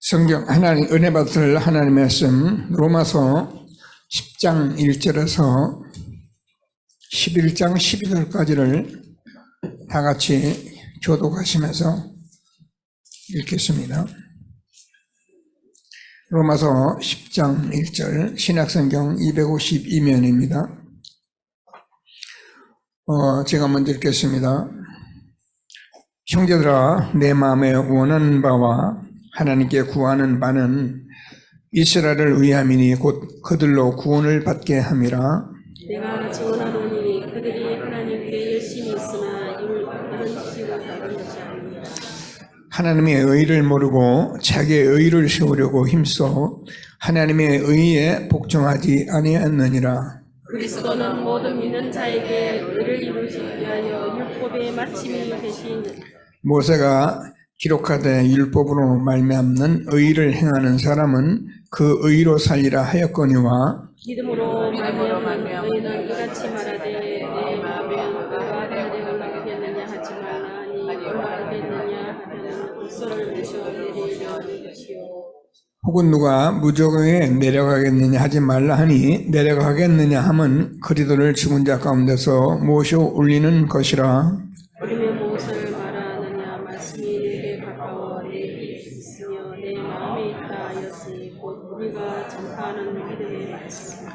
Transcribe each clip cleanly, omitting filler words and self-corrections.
성경 하나님 은혜 받을 하나님의 말씀 로마서 10장 1절에서 11장 12절까지를 다 같이 교독하시면서 읽겠습니다. 로마서 10장 1절 신약성경 252면입니다. 제가 먼저 읽겠습니다. 형제들아, 내 마음에 원하는 바와 하나님께 구하는 바는 이스라엘을 위함이니 곧 그들로 구원을 받게 함이라. 내가 증언하노니 그들이 하나님께 열심히 있으나 이를 다른 지식을 받은 것이 아닙니다. 하나님의 의를 모르고 자기의 의를 세우려고 힘써 하나님의 의에 복종하지 아니하였느니라. 그리스도는 모든 믿는 자에게 의를 이루시기 위하여 율법의 마침이 되신 모세가 기록하되 율법으로 말미암는 의를 행하는 사람은 그 의로 살리라 하였거니와 믿음으로 말미암는 너희는 이같이 말하되 내 마음에 너가 하늘에 올라가겠느냐 하지 말라니 올라가겠느냐 하면 물소를 부셔 내리려는 것이요. 혹은 누가 무적에 내려가겠느냐 하지 말라 하니 내려가겠느냐 함은 그리스도를 죽은 자 가운데서 모셔 올리는 것이라. 어림의 무엇을 말하느냐 말씀이 내게 가까워 내게 있으며 내 마음에 있다 하였으니 곧 우리가 전파하는 믿음의 말씀.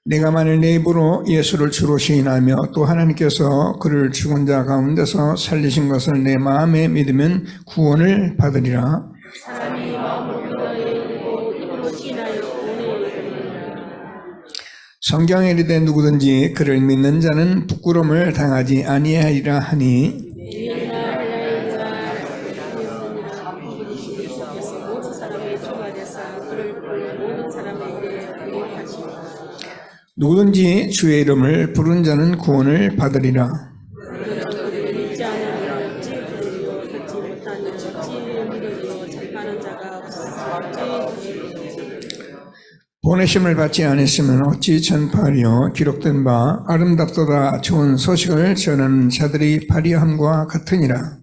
내가 만일 내 입으로 예수를 주로 시인하며 또 하나님께서 그를 죽은 자 가운데서 살리신 것을 내 마음에 믿으면 구원을 받으리라. 사람이 마음으로 믿어 이르고 입으로 시인하여 구원에 이르리라. 성경에 이르되 누구든지 그를 믿는 자는 부끄러움을 당하지 아니하리라 하니 내일이나 하야이나 하였느니라. 그분이 주께서 모든 사람의 주관에서 그를 모든 사람에게 공급하시고 누구든지 주의 이름을 부른 자는 구원을 받으리라. 그들은 믿지 않으면 어찌 들으리요 듣지 못하는 어찌 믿으리요 전파하는 자가 없으니 보내심을 받지 않았으면 어찌 전파하리요. 기록된 바 아름답도다 좋은 소식을 전하는 자들이 발휘함과 같으니라.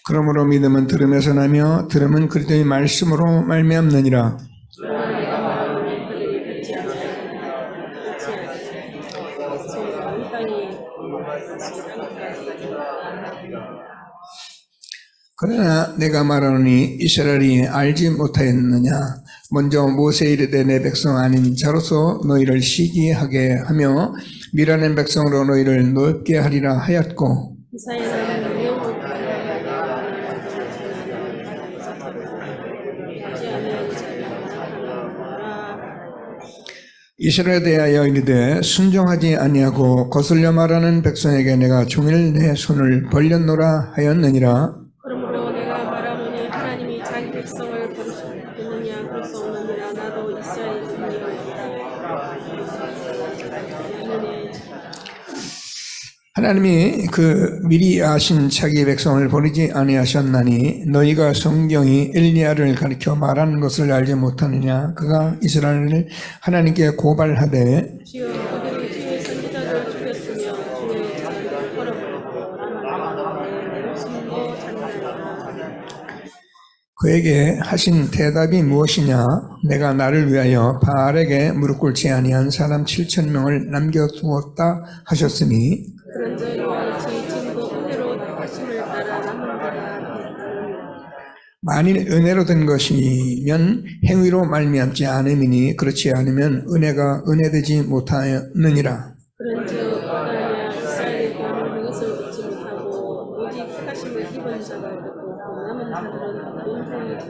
그러므로 믿음은 들음에서 나며 들음은 그리스도의 말씀으로 말미암느니라. 그러나 내가 말하노니 이스라엘이 알지 못하였느냐. 먼저 모세 이르되 내 백성 아닌 자로서 너희를 시기하게 하며 미라는 백성으로 너희를 높게 하리라 하였고 이스라엘에 대하여 이르되 순종하지 아니하고 거슬려 말하는 백성에게 내가 종일 내 손을 벌렸노라 하였느니라. 그러므로 내가 말하노니 하나님이 자기 백성을 버리셨느냐 그럴 수 없느니라. 나도 이스라엘 종이로다. 하나님이 미리 아신 자기 백성을 버리지 아니하셨나니 너희가 성경이 엘리야를 가리켜 말하는 것을 알지 못하느냐. 그가 이스라엘을 하나님께 고발하되 주여 그들이 주의 선지자를 죽였으며 주의 자녀를 벌어버렸고 나만 내 숨도 잔나이다. 그에게 하신 대답이 무엇이냐. 내가 나를 위하여 바알에게 무릎 꿇지 아니한 사람 7,000명을 남겨두었다 하셨으니 그런즉 이와 같이 지금도 은혜로 하심을 따라 남는다. 만일 은혜로 된 것이면 행위로 말미암지 않음이니 그렇지 않으면 은혜가 은혜되지 못하느니라. 그런즉 어떠하냐 이스라엘의 구원을 그것을 듣지 못하고 오직 하심을 입은 자가 없고 남은 자들은 온전히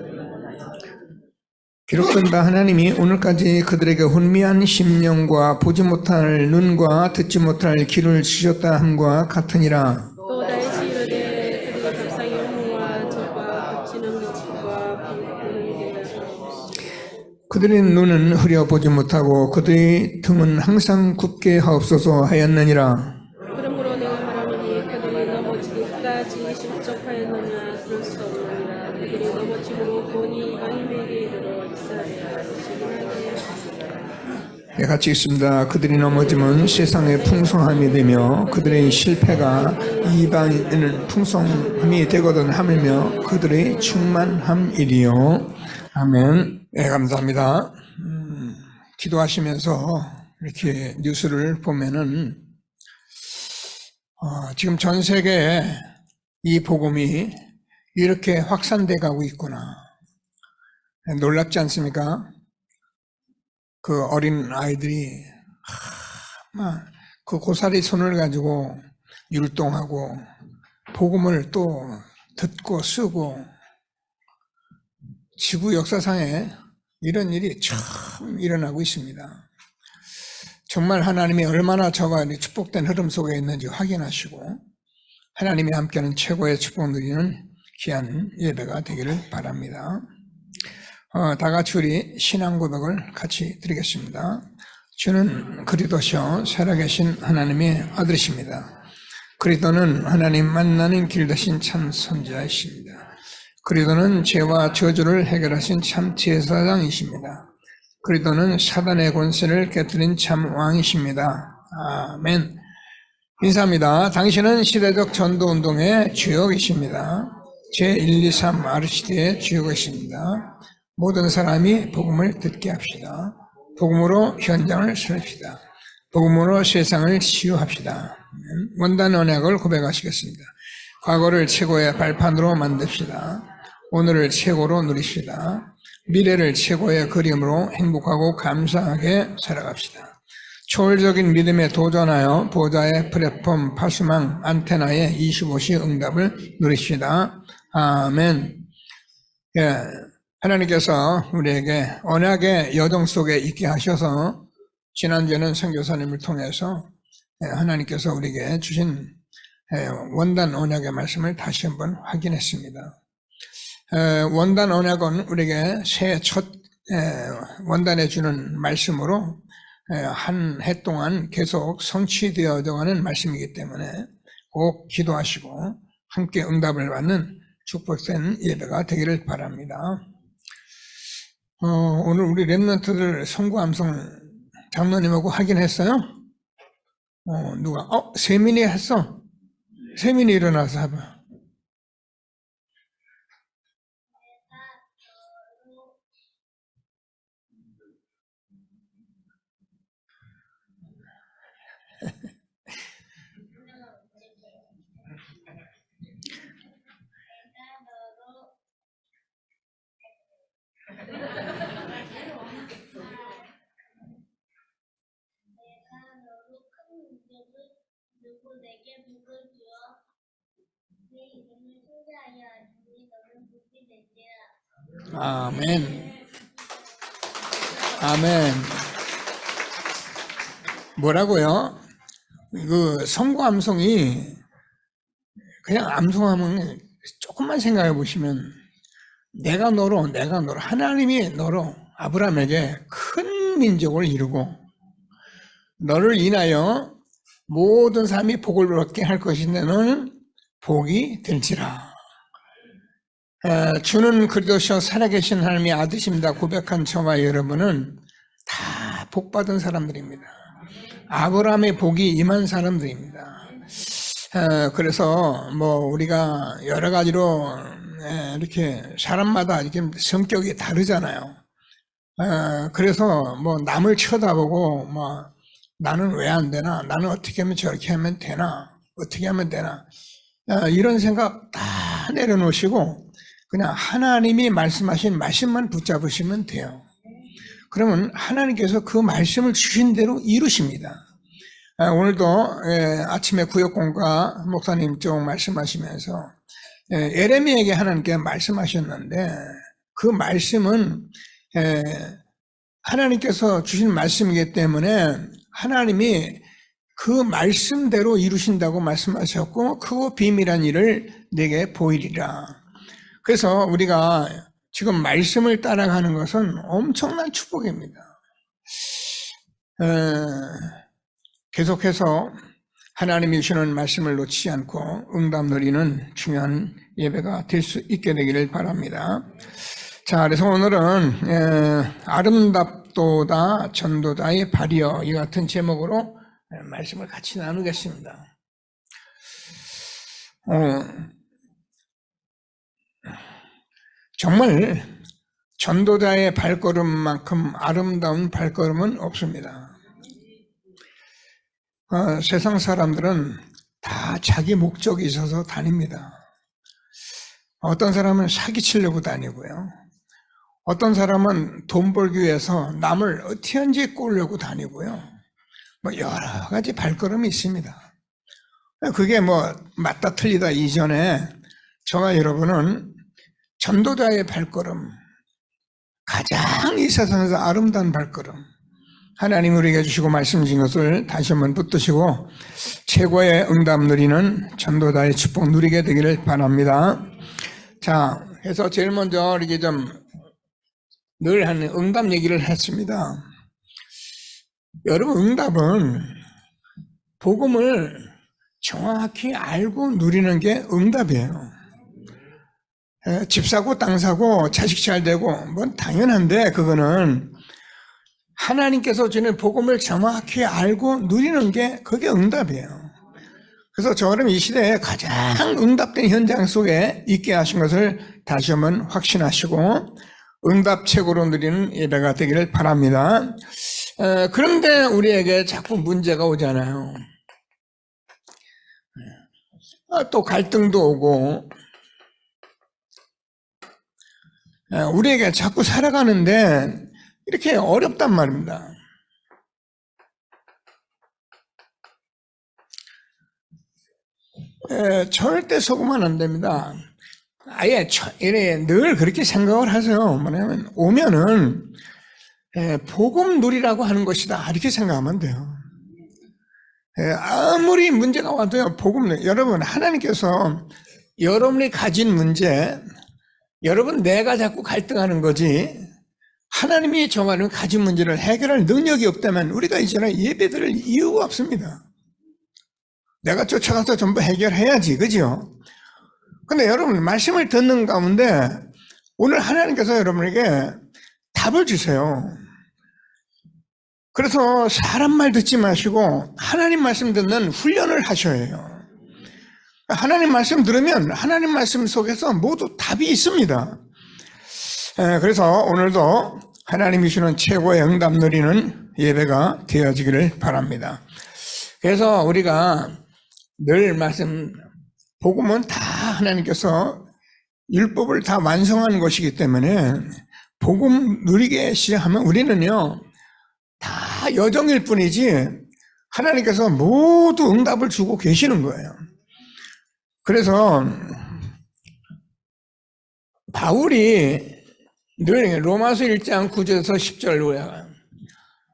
기록된 바 하나님이 오늘까지 그들에게 혼미한 심령과 보지 못할 눈과 듣지 못할 귀를 주셨다 함과 같으니라. 또 다시 이르되 그들이 갑자기 영웅과 적과 겹치는 것과 비웃는 게 그들의 눈은 흐려 보지 못하고 그들의 등은 항상 굳게 하옵소서 하였느니라. 그러므로 내가 말하노니 그들이 넘어지기까지 실족하였느냐 그럴 수 없느니라. 그들이 넘어짐으로 본이 이방인에게 이르러 이스라엘에 시기하게 하시리라. 같이 있습니다. 그들이 넘어지면 세상의 풍성함이 되며 그들의 실패가 이방인은 풍성함이 되거든 하물며 그들의 충만함이리요. 아멘. 네, 감사합니다. 기도하시면서 이렇게 뉴스를 보면은 지금 전 세계에 이 복음이 이렇게 확산돼 가고 있구나. 놀랍지 않습니까? 그 어린 아이들이 막 그 고사리 손을 가지고 율동하고 복음을 또 듣고 쓰고, 지구 역사상에 이런 일이 처음 일어나고 있습니다. 정말 하나님이 얼마나 저가 축복된 흐름 속에 있는지 확인하시고 하나님이 함께하는 최고의 축복 누리는 귀한 예배가 되기를 바랍니다. 다 같이 우리 신앙 고백을 같이 드리겠습니다. 주는 그리스도시요 살아계신 하나님의 아들이십니다. 그리스도는 하나님 만나는 길 대신 참 선지자이십니다. 그리스도는 죄와 저주를 해결하신 참 제사장이십니다. 그리스도는 사단의 권세를 깨뜨린 참 왕이십니다. 아멘. 인사합니다. 당신은 시대적 전도운동의 주역이십니다. 제1, 2, 3 아르시대의 주역이십니다. 모든 사람이 복음을 듣게 합시다. 복음으로 현장을 세웁시다. 복음으로 세상을 치유합시다. 원단 언약을 고백하시겠습니다. 과거를 최고의 발판으로 만듭시다. 오늘을 최고로 누리시다. 미래를 최고의 그림으로 행복하고 감사하게 살아갑시다. 초월적인 믿음에 도전하여 보좌의 플랫폼 파수망 안테나의 25시 응답을 누리시다. 아멘. 예, 하나님께서 우리에게 언약의 여정 속에 있게 하셔서 지난주에는 선교사님을 통해서 하나님께서 우리에게 주신 원단 언약의 말씀을 다시 한번 확인했습니다. 원단 언약은 우리에게 새해 첫 원단해 주는 말씀으로 한 해 동안 계속 성취되어져 가는 말씀이기 때문에 꼭 기도하시고 함께 응답을 받는 축복된 예배가 되기를 바랍니다. 오늘 우리 랩런트들 선구암송 장로님하고 확인했어요? 누가? 세민이 했어? 세민이 일어나서 해봐. 아멘. 아멘. 뭐라고요? 그 선구암송이 그냥 암송하면 조금만 생각해 보시면 내가 너로 하나님이 너로 아브라함에게 큰 민족을 이루고 너를 인하여 모든 사람이 복을 얻게 할 것인데 너는 복이 될지라. 주는 그리스도시요 살아계신 하나님의 아들이십니다 고백한 저와 여러분은 다 복받은 사람들입니다. 아브라함의 복이 임한 사람들입니다. 그래서 우리가 여러 가지로 이렇게 사람마다 이렇게 성격이 다르잖아요. 그래서 남을 쳐다보고 나는 왜 안 되나, 나는 어떻게 하면 저렇게 하면 되나, 어떻게 하면 되나, 이런 생각 다 내려놓으시고 그냥 하나님이 말씀하신 말씀만 붙잡으시면 돼요. 그러면 하나님께서 그 말씀을 주신 대로 이루십니다. 오늘도 아침에 구역공과 목사님 쪽 말씀하시면서 에레미야에게 하나님께 말씀하셨는데 그 말씀은 하나님께서 주신 말씀이기 때문에 하나님이 그 말씀대로 이루신다고 말씀하셨고 크고 비밀한 일을 내게 보이리라. 그래서 우리가 지금 말씀을 따라가는 것은 엄청난 축복입니다. 계속해서 하나님이 주시는 말씀을 놓치지 않고 응답 누리는 중요한 예배가 될 수 있게 되기를 바랍니다. 자, 그래서 오늘은 묻도다 전도다의 발이여, 이 같은 제목으로 말씀을 같이 나누겠습니다. 정말 전도자의 발걸음만큼 아름다운 발걸음은 없습니다. 세상 사람들은 다 자기 목적이 있어서 다닙니다. 어떤 사람은 사기치려고 다니고요. 어떤 사람은 돈 벌기 위해서 남을 어떻게 하는지 꼬려고 다니고요. 여러 가지 발걸음이 있습니다. 그게 맞다 틀리다 이전에 저와 여러분은 전도자의 발걸음, 가장 이 세상에서 아름다운 발걸음, 하나님 우리에게 주시고 말씀 주신 것을 다시 한번 붙드시고 최고의 응답 누리는 전도자의 축복 누리게 되기를 바랍니다. 자, 그래서 제일 먼저 이렇게 늘 하는 응답 얘기를 했습니다. 여러분, 응답은 복음을 정확히 알고 누리는 게 응답이에요. 집 사고 땅 사고 자식 잘 되고 당연한데, 그거는 하나님께서 주는 복음을 정확히 알고 누리는 게 그게 응답이에요. 그래서 저는 이 시대에 가장 응답된 현장 속에 있게 하신 것을 다시 한번 확신하시고 응답 최고로 누리는 예배가 되기를 바랍니다. 그런데 우리에게 자꾸 문제가 오잖아요. 또 갈등도 오고, 우리에게 자꾸 살아가는데 이렇게 어렵단 말입니다. 절대 속으면 안 됩니다. 아예 늘 그렇게 생각을 하세요. 뭐냐면 오면은 복음 누리라고 하는 것이다, 이렇게 생각하면 돼요. 아무리 문제가 와도요, 복음, 여러분, 하나님께서 여러분이 가진 문제, 여러분 내가 자꾸 갈등하는 거지, 하나님이 정하는 가진 문제를 해결할 능력이 없다면 우리가 이제는 예배드릴 이유가 없습니다. 내가 쫓아가서 전부 해결해야지, 그죠? 근데 여러분, 말씀을 듣는 가운데 오늘 하나님께서 여러분에게 답을 주세요. 그래서 사람 말 듣지 마시고 하나님 말씀 듣는 훈련을 하셔야 해요. 하나님 말씀 들으면 하나님 말씀 속에서 모두 답이 있습니다. 그래서 오늘도 하나님이 주시는 최고의 응답 누리는 예배가 되어지기를 바랍니다. 그래서 우리가 늘 복음은 다 하나님께서 율법을 다 완성한 것이기 때문에 복음 누리게 시작하면 우리는요, 다 여정일 뿐이지 하나님께서 모두 응답을 주고 계시는 거예요. 그래서 바울이 늘 로마서 1장 9절에서 10절로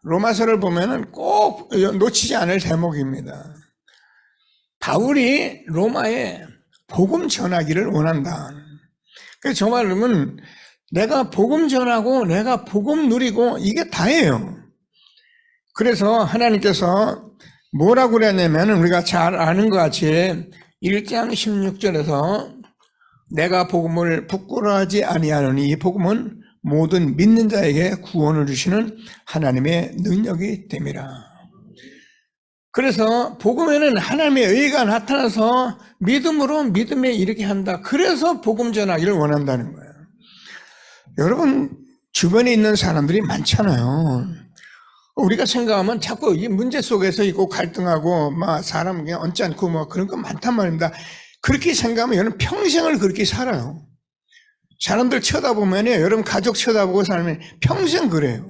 로마서를 보면은 꼭 놓치지 않을 대목입니다. 바울이 로마에 복음 전하기를 원한다. 그래서 저 말은 내가 복음 전하고 내가 복음 누리고 이게 다예요. 그래서 하나님께서 뭐라고 그랬냐면 우리가 잘 아는 것 같이 1장 16절에서 내가 복음을 부끄러워하지 아니하노니 이 복음은 모든 믿는 자에게 구원을 주시는 하나님의 능력이 됨이라. 그래서 복음에는 하나님의 의가 나타나서 믿음으로 믿음에 이르게 한다. 그래서 복음 전하기를 원한다는 거예요. 여러분, 주변에 있는 사람들이 많잖아요. 우리가 생각하면 자꾸 이 문제 속에서 있고 갈등하고 사람 그냥 얹지 않고 그런 거 많단 말입니다. 그렇게 생각하면 여러분 평생을 그렇게 살아요. 사람들 쳐다보면요, 여러분 가족 쳐다보고 살면 평생 그래요.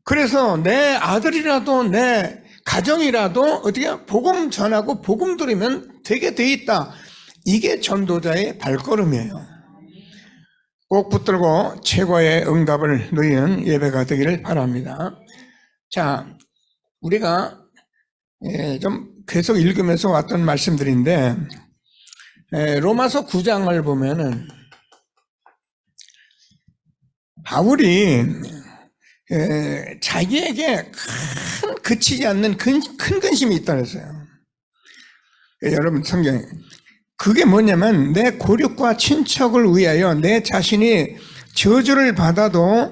그래서 내 아들이라도 내 가정이라도 어떻게 복음 전하고 복음 들으면 되게 돼 있다. 이게 전도자의 발걸음이에요. 꼭 붙들고 최고의 응답을 누리는 예배가 되기를 바랍니다. 자, 우리가 좀 계속 읽으면서 왔던 말씀들인데 로마서 9장을 보면은 바울이 자기에게 그치지 않는 큰 근심이 있다 그랬어요. 여러분 성경에 그게 뭐냐면 내 고륙과 친척을 위하여 내 자신이 저주를 받아도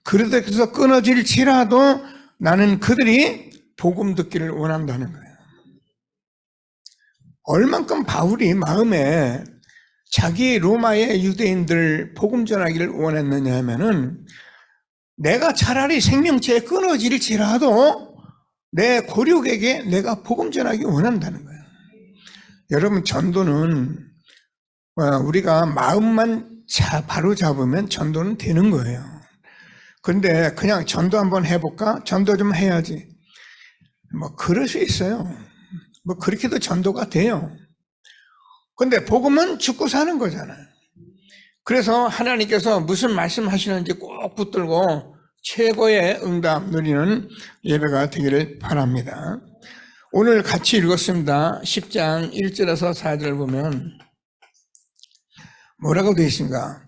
그래서 끊어질지라도 나는 그들이 복음 듣기를 원한다는 거예요. 얼만큼 바울이 마음에 자기 로마의 유대인들 복음 전하기를 원했느냐 하면은 내가 차라리 생명체에 끊어질지라도 내 고륙에게 내가 복음 전하기 원한다는 거예요. 여러분, 전도는 우리가 마음만 바로 잡으면 전도는 되는 거예요. 그런데 그냥 전도 한번 해볼까? 전도 좀 해야지. 뭐 그럴 수 있어요. 뭐 그렇게도 전도가 돼요. 근데 복음은 죽고 사는 거잖아요. 그래서 하나님께서 무슨 말씀하시는지 꼭 붙들고 최고의 응답 누리는 예배가 되기를 바랍니다. 오늘 같이 읽었습니다. 10장 1절에서 4절 보면 뭐라고 되어 있습니까?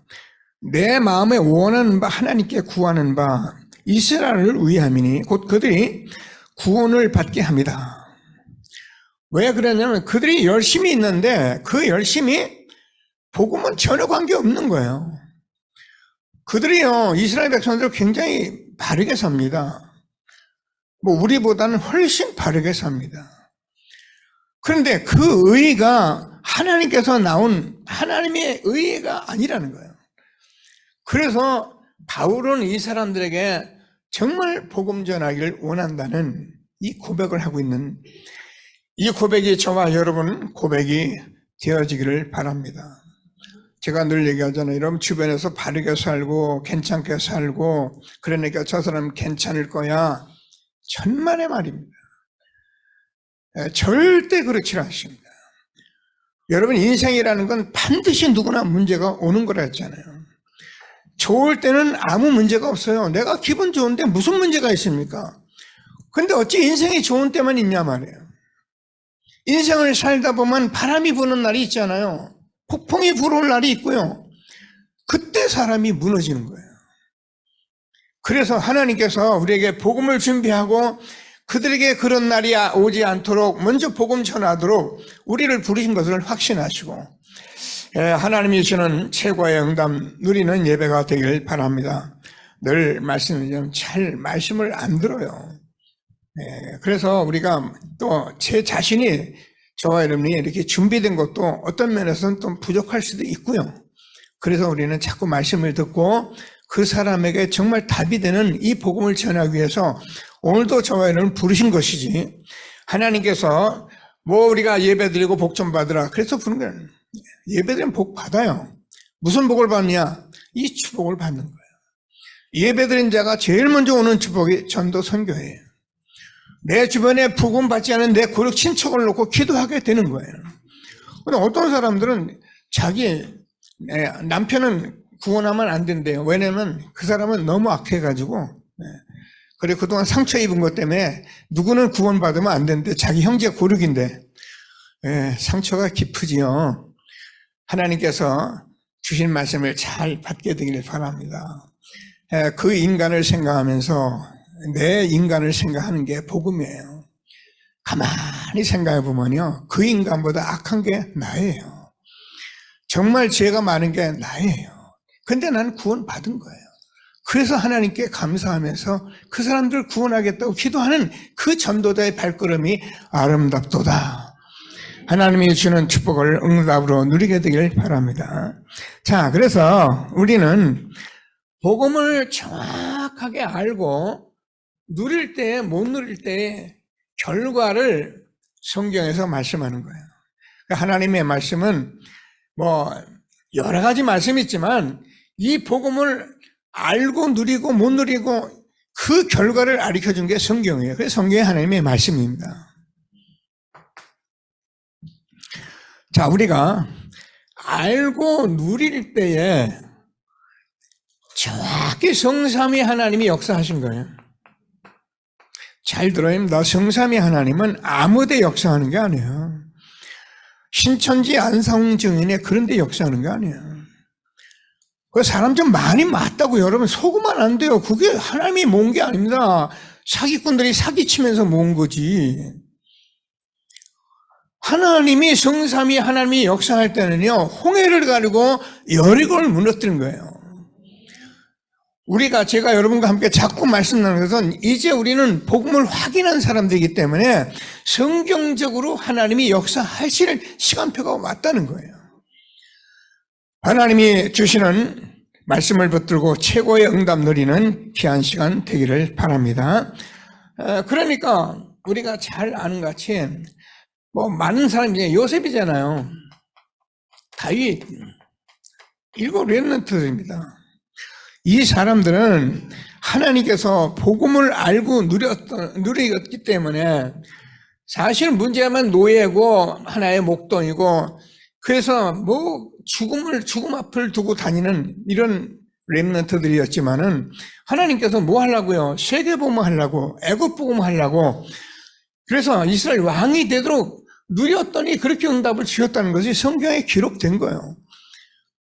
내 마음에 원하는 바 하나님께 구하는 바 이스라엘을 위함이니 곧 그들이 구원을 받게 합니다. 왜 그러냐면 그들이 열심히 있는데 그 열심히 복음은 전혀 관계없는 거예요. 그들이요, 이스라엘 백성들 굉장히 바르게 삽니다. 뭐 우리보다는 훨씬 바르게 삽니다. 그런데 그 의의가 하나님께서 나온 하나님의 의의가 아니라는 거예요. 그래서 바울은 이 사람들에게 정말 복음 전하기를 원한다는 이 고백을 하고 있는, 이 고백이 저와 여러분 고백이 되어지기를 바랍니다. 제가 늘 얘기하잖아요. 여러분 주변에서 바르게 살고 괜찮게 살고 그러니까 저 사람 괜찮을 거야. 천만의 말입니다. 절대 그렇지 않습니다. 여러분, 인생이라는 건 반드시 누구나 문제가 오는 거라 했잖아요. 좋을 때는 아무 문제가 없어요. 내가 기분 좋은데 무슨 문제가 있습니까? 근데 어찌 인생이 좋은 때만 있냐 말이에요. 인생을 살다 보면 바람이 부는 날이 있잖아요. 폭풍이 불어올 날이 있고요. 그때 사람이 무너지는 거예요. 그래서 하나님께서 우리에게 복음을 준비하고 그들에게 그런 날이 오지 않도록 먼저 복음 전하도록 우리를 부르신 것을 확신하시고 하나님이 주시는 최고의 응답 누리는 예배가 되길 바랍니다. 늘 말씀을 안 들어요. 그래서 우리가 또 제 자신이 저와 여러분이 이렇게 준비된 것도 어떤 면에서는 좀 부족할 수도 있고요. 그래서 우리는 자꾸 말씀을 듣고 그 사람에게 정말 답이 되는 이 복음을 전하기 위해서 오늘도 저와 여러분 부르신 것이지, 하나님께서 뭐 우리가 예배드리고 복 좀 받으라 그래서 부른 거예요. 예배드리면 복 받아요. 무슨 복을 받느냐? 이 축복을 받는 거예요. 예배드린 자가 제일 먼저 오는 축복이 전도 선교예요. 내 주변에 복음 받지 않은 내 고륙 친척을 놓고 기도하게 되는 거예요. 근데 어떤 사람들은 자기 남편은 구원하면 안 된대요. 왜냐면 그 사람은 너무 악해가지고, 그리고 그동안 상처 입은 것 때문에 누구는 구원받으면 안 되는데 자기 형제 고륙인데, 상처가 깊으지요. 하나님께서 주신 말씀을 잘 받게 되기를 바랍니다. 그 인간을 생각하면서 내 인간을 생각하는 게 복음이에요. 가만히 생각해 보면요, 그 인간보다 악한 게 나예요. 정말 죄가 많은 게 나예요. 근데 나는 구원 받은 거예요. 그래서 하나님께 감사하면서 그 사람들 구원하겠다고 기도하는 그 전도자의 발걸음이 아름답도다. 하나님이 주는 축복을 응답으로 누리게 되길 바랍니다. 자, 그래서 우리는 복음을 정확하게 알고 누릴 때, 못 누릴 때 결과를 성경에서 말씀하는 거예요. 하나님의 말씀은 뭐 여러 가지 말씀이 있지만 이 복음을 알고 누리고 못 누리고 그 결과를 가르쳐준 게 성경이에요. 그래서 성경이 하나님의 말씀입니다. 자, 우리가 알고 누릴 때에 정확히 성삼위 하나님이 역사하신 거예요. 잘 들어야 합니다. 성삼위 하나님은 아무데 역사하는 게 아니에요. 신천지 안상 증인에 그런 데 역사하는 게 아니에요. 그 사람 좀 많이 맞다고 여러분 속으면 안 돼요. 그게 하나님이 모은 게 아닙니다. 사기꾼들이 사기치면서 모은 거지. 하나님이 성삼위 하나님이 역사할 때는요, 홍해를 가르고 여리고를 무너뜨린 거예요. 제가 여러분과 함께 자꾸 말씀 나누는 것은 이제 우리는 복음을 확인한 사람들이기 때문에 성경적으로 하나님이 역사하실 시간표가 왔다는 거예요. 하나님이 주시는 말씀을 붙들고 최고의 응답 누리는 귀한 시간 되기를 바랍니다. 그러니까 우리가 잘 아는 같이 많은 사람이 요셉이잖아요. 다윗 7 렘넌트들입니다. 이 사람들은 하나님께서 복음을 알고 누렸기 때문에 사실 문제만 노예고 하나의 목동이고 그래서 죽음 앞을 두고 다니는 이런 렘넌트들이었지만은 하나님께서 뭐 하려고요? 세계복음 하려고, 애국복음 하려고, 그래서 이스라엘 왕이 되도록 누렸더니 그렇게 응답을 주셨다는 것이 성경에 기록된 거예요.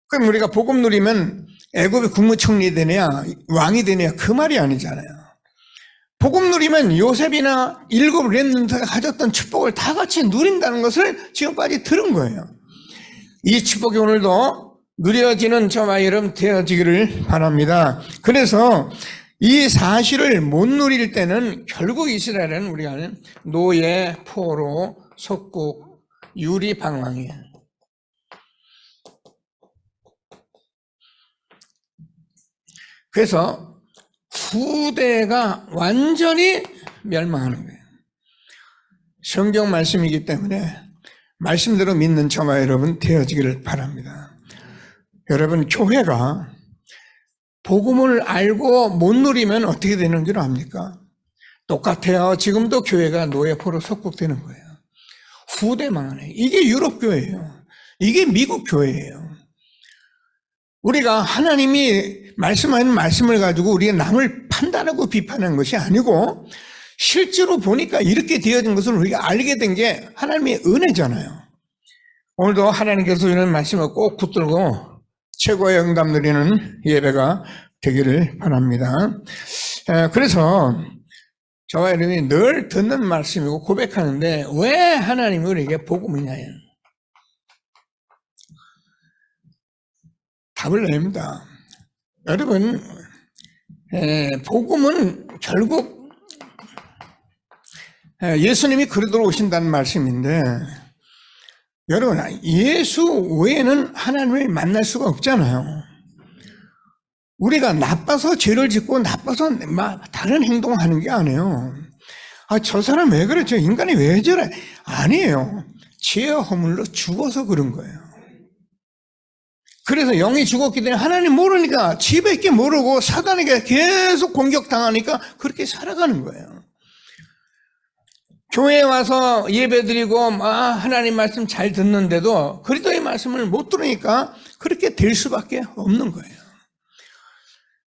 그럼 우리가 복음 누리면 애굽의 국무총리 되냐, 왕이 되냐, 그 말이 아니잖아요. 복음 누리면 요셉이나 7 렘넌트가 가졌던 축복을 다 같이 누린다는 것을 지금까지 들은 거예요. 이 축복이 오늘도 누려지는 저와 여러분 되어지기를 바랍니다. 그래서 이 사실을 못 누릴 때는 결국 이스라엘은 우리가 아는 노예, 포로, 속국, 유리방황이에요. 그래서 후대가 완전히 멸망하는 거예요. 성경 말씀이기 때문에 말씀대로 믿는 저와 여러분 되어지기를 바랍니다. 여러분, 교회가 복음을 알고 못 누리면 어떻게 되는 줄 압니까? 똑같아요. 지금도 교회가 노예포로 속국되는 거예요. 후대 망하네. 이게 유럽 교회예요. 이게 미국 교회예요. 우리가 하나님이 말씀하는 말씀을 가지고 우리가 남을 판단하고 비판하는 것이 아니고 실제로 보니까 이렇게 되어진 것을 우리가 알게 된 게 하나님의 은혜잖아요. 오늘도 하나님께서 주는 말씀을 꼭 붙들고 최고의 응답 누리는 예배가 되기를 바랍니다. 그래서 저와 여러분이 늘 듣는 말씀이고 고백하는데 왜 하나님이 우리에게 복음이냐요? 답을 냅니다. 여러분, 복음은 결국 예수님이 그리도록 오신다는 말씀인데 여러분, 예수 외에는 하나님을 만날 수가 없잖아요. 우리가 나빠서 죄를 짓고 나빠서 다른 행동을 하는 게 아니에요. 저 사람 왜 그래? 저 인간이 왜 저래? 아니에요. 죄의 허물로 죽어서 그런 거예요. 그래서 영이 죽었기 때문에 하나님 모르니까 지밖에 모르고 사단에게 계속 공격당하니까 그렇게 살아가는 거예요. 교회에 와서 예배드리고 하나님 말씀 잘 듣는데도 그리스도의 말씀을 못 들으니까 그렇게 될 수밖에 없는 거예요.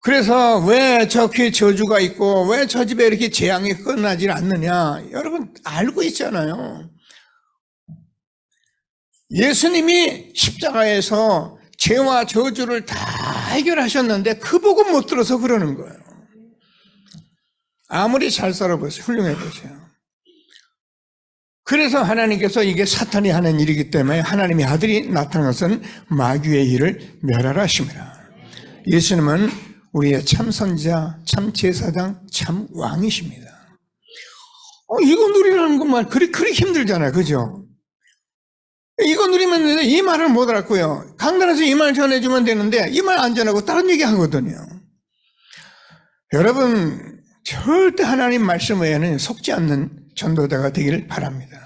그래서 왜 저 귀에 저주가 있고 왜 저 집에 이렇게 재앙이 끝나질 않느냐, 여러분 알고 있잖아요. 예수님이 십자가에서 죄와 저주를 다 해결하셨는데 그 복음 못 들어서 그러는 거예요. 아무리 잘 살아보세요. 훌륭해 보세요. 그래서 하나님께서 이게 사탄이 하는 일이기 때문에 하나님의 아들이 나타난 것은 마귀의 일을 멸하라 하심이라. 예수님은 우리의 참 선지자, 참 제사장, 참 왕이십니다. 이거 누리라는 것만 그리 힘들잖아요. 그죠? 이거 누리면 이 말을 못 알았고요. 강단에서 이 말 전해주면 되는데 이 말 안 전하고 다른 얘기 하거든요. 여러분, 절대 하나님 말씀 외에는 속지 않는 전도자가 되기를 바랍니다.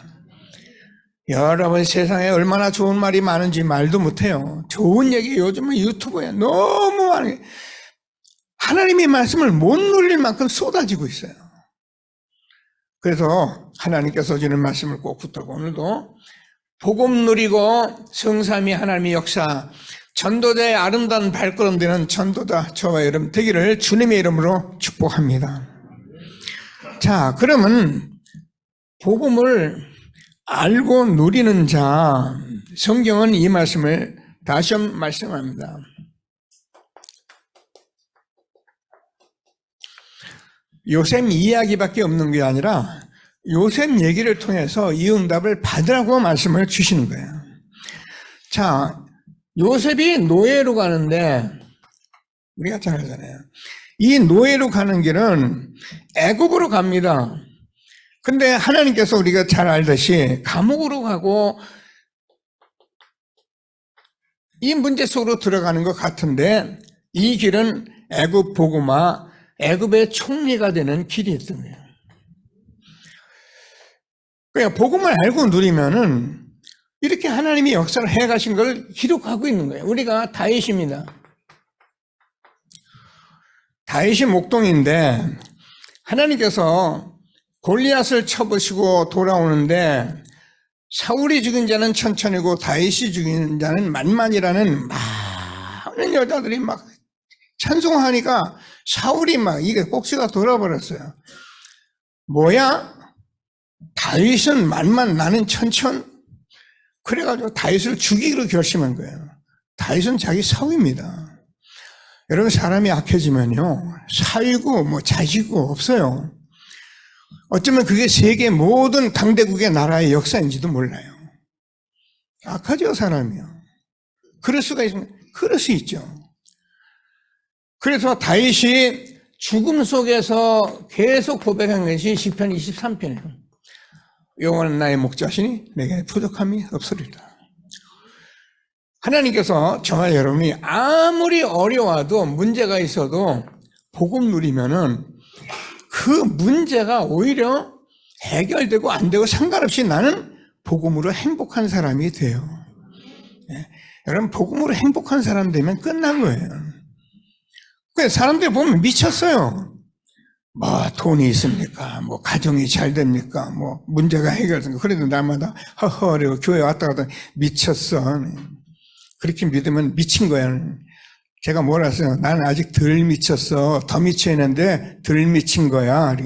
여러분, 세상에 얼마나 좋은 말이 많은지 말도 못해요. 좋은 얘기 요즘은 유튜브에 너무 많이, 하나님의 말씀을 못 누릴 만큼 쏟아지고 있어요. 그래서 하나님께서 주는 말씀을 꼭 붙들고 오늘도 복음 누리고 성삼위 하나님의 역사, 전도자의 아름다운 발걸음 되는 전도자 저와 여러분 되기를 주님의 이름으로 축복합니다. 자, 그러면 복음을 알고 누리는 자, 성경은 이 말씀을 다시 한번 말씀합니다. 요셉 이야기밖에 없는 게 아니라 요셉 얘기를 통해서 이 응답을 받으라고 말씀을 주시는 거예요. 자, 요셉이 노예로 가는데 우리가 잘 알잖아요. 이 노예로 가는 길은 애굽으로 갑니다. 근데 하나님께서 우리가 잘 알듯이 감옥으로 가고 이 문제 속으로 들어가는 것 같은데 이 길은 애굽 보고마, 애굽의 총리가 되는 길이었던 거예요. 그러니까 복음을 알고 누리면은 이렇게 하나님이 역사를 해가신 걸 기록하고 있는 거예요. 우리가 다윗입니다. 다윗이 목동인데 하나님께서 골리앗을 쳐부시고 돌아오는데 사울이 죽인 자는 천천히고 다윗이 죽인 자는 만만이라는 많은 여자들이 막 찬송하니까 사울이 막 이게 꼭지가 돌아버렸어요. 뭐야? 다윗은 만만, 나는 천천? 그래가지고 다윗을 죽이기로 결심한 거예요. 다윗은 자기 사위입니다. 여러분, 사람이 악해지면요, 사위고 뭐 자식이고 없어요. 어쩌면 그게 세계 모든 강대국의 나라의 역사인지도 몰라요. 악하죠, 사람이요. 그럴 수가 있습니다. 그럴 수 있죠. 그래서 다윗이 죽음 속에서 계속 고백한 것이 시편 23편이에요. 여호와는 나의 목자시니 내게 부족함이 없으리라. 하나님께서 저와 여러분이 아무리 어려워도 문제가 있어도 복음 누리면은 그 문제가 오히려 해결되고 안 되고 상관없이 나는 복음으로 행복한 사람이 돼요. 예. 여러분, 복음으로 행복한 사람 되면 끝난 거예요. 그래서 사람들 보면 미쳤어요. 뭐 돈이 있습니까? 뭐 가정이 잘 됩니까? 뭐 문제가 해결됩니까? 그래도 날마다 허허리고 교회 왔다 갔다 미쳤어. 그렇게 믿으면 미친 거야. 제가 뭐라 했어요? 나는 아직 덜 미쳤어. 더 미쳐 있는데 덜 미친 거야.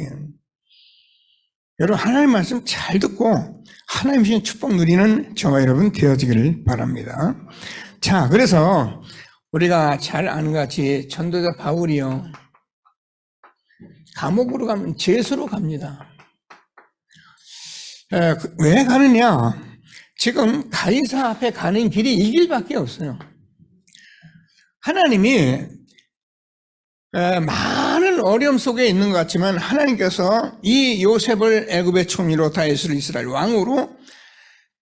여러분, 하나님 말씀 잘 듣고 하나님 주신 축복 누리는 저와 여러분 되어지기를 바랍니다. 자, 그래서 우리가 잘 아는 것 같이 전도자 바울이요, 감옥으로 가면 죄수로 갑니다. 왜 가느냐? 지금 가이사 앞에 가는 길이 이 길밖에 없어요. 하나님이 많은 어려움 속에 있는 것 같지만 하나님께서 이 요셉을 애굽의 총리로 다윗을 이스라엘 왕으로,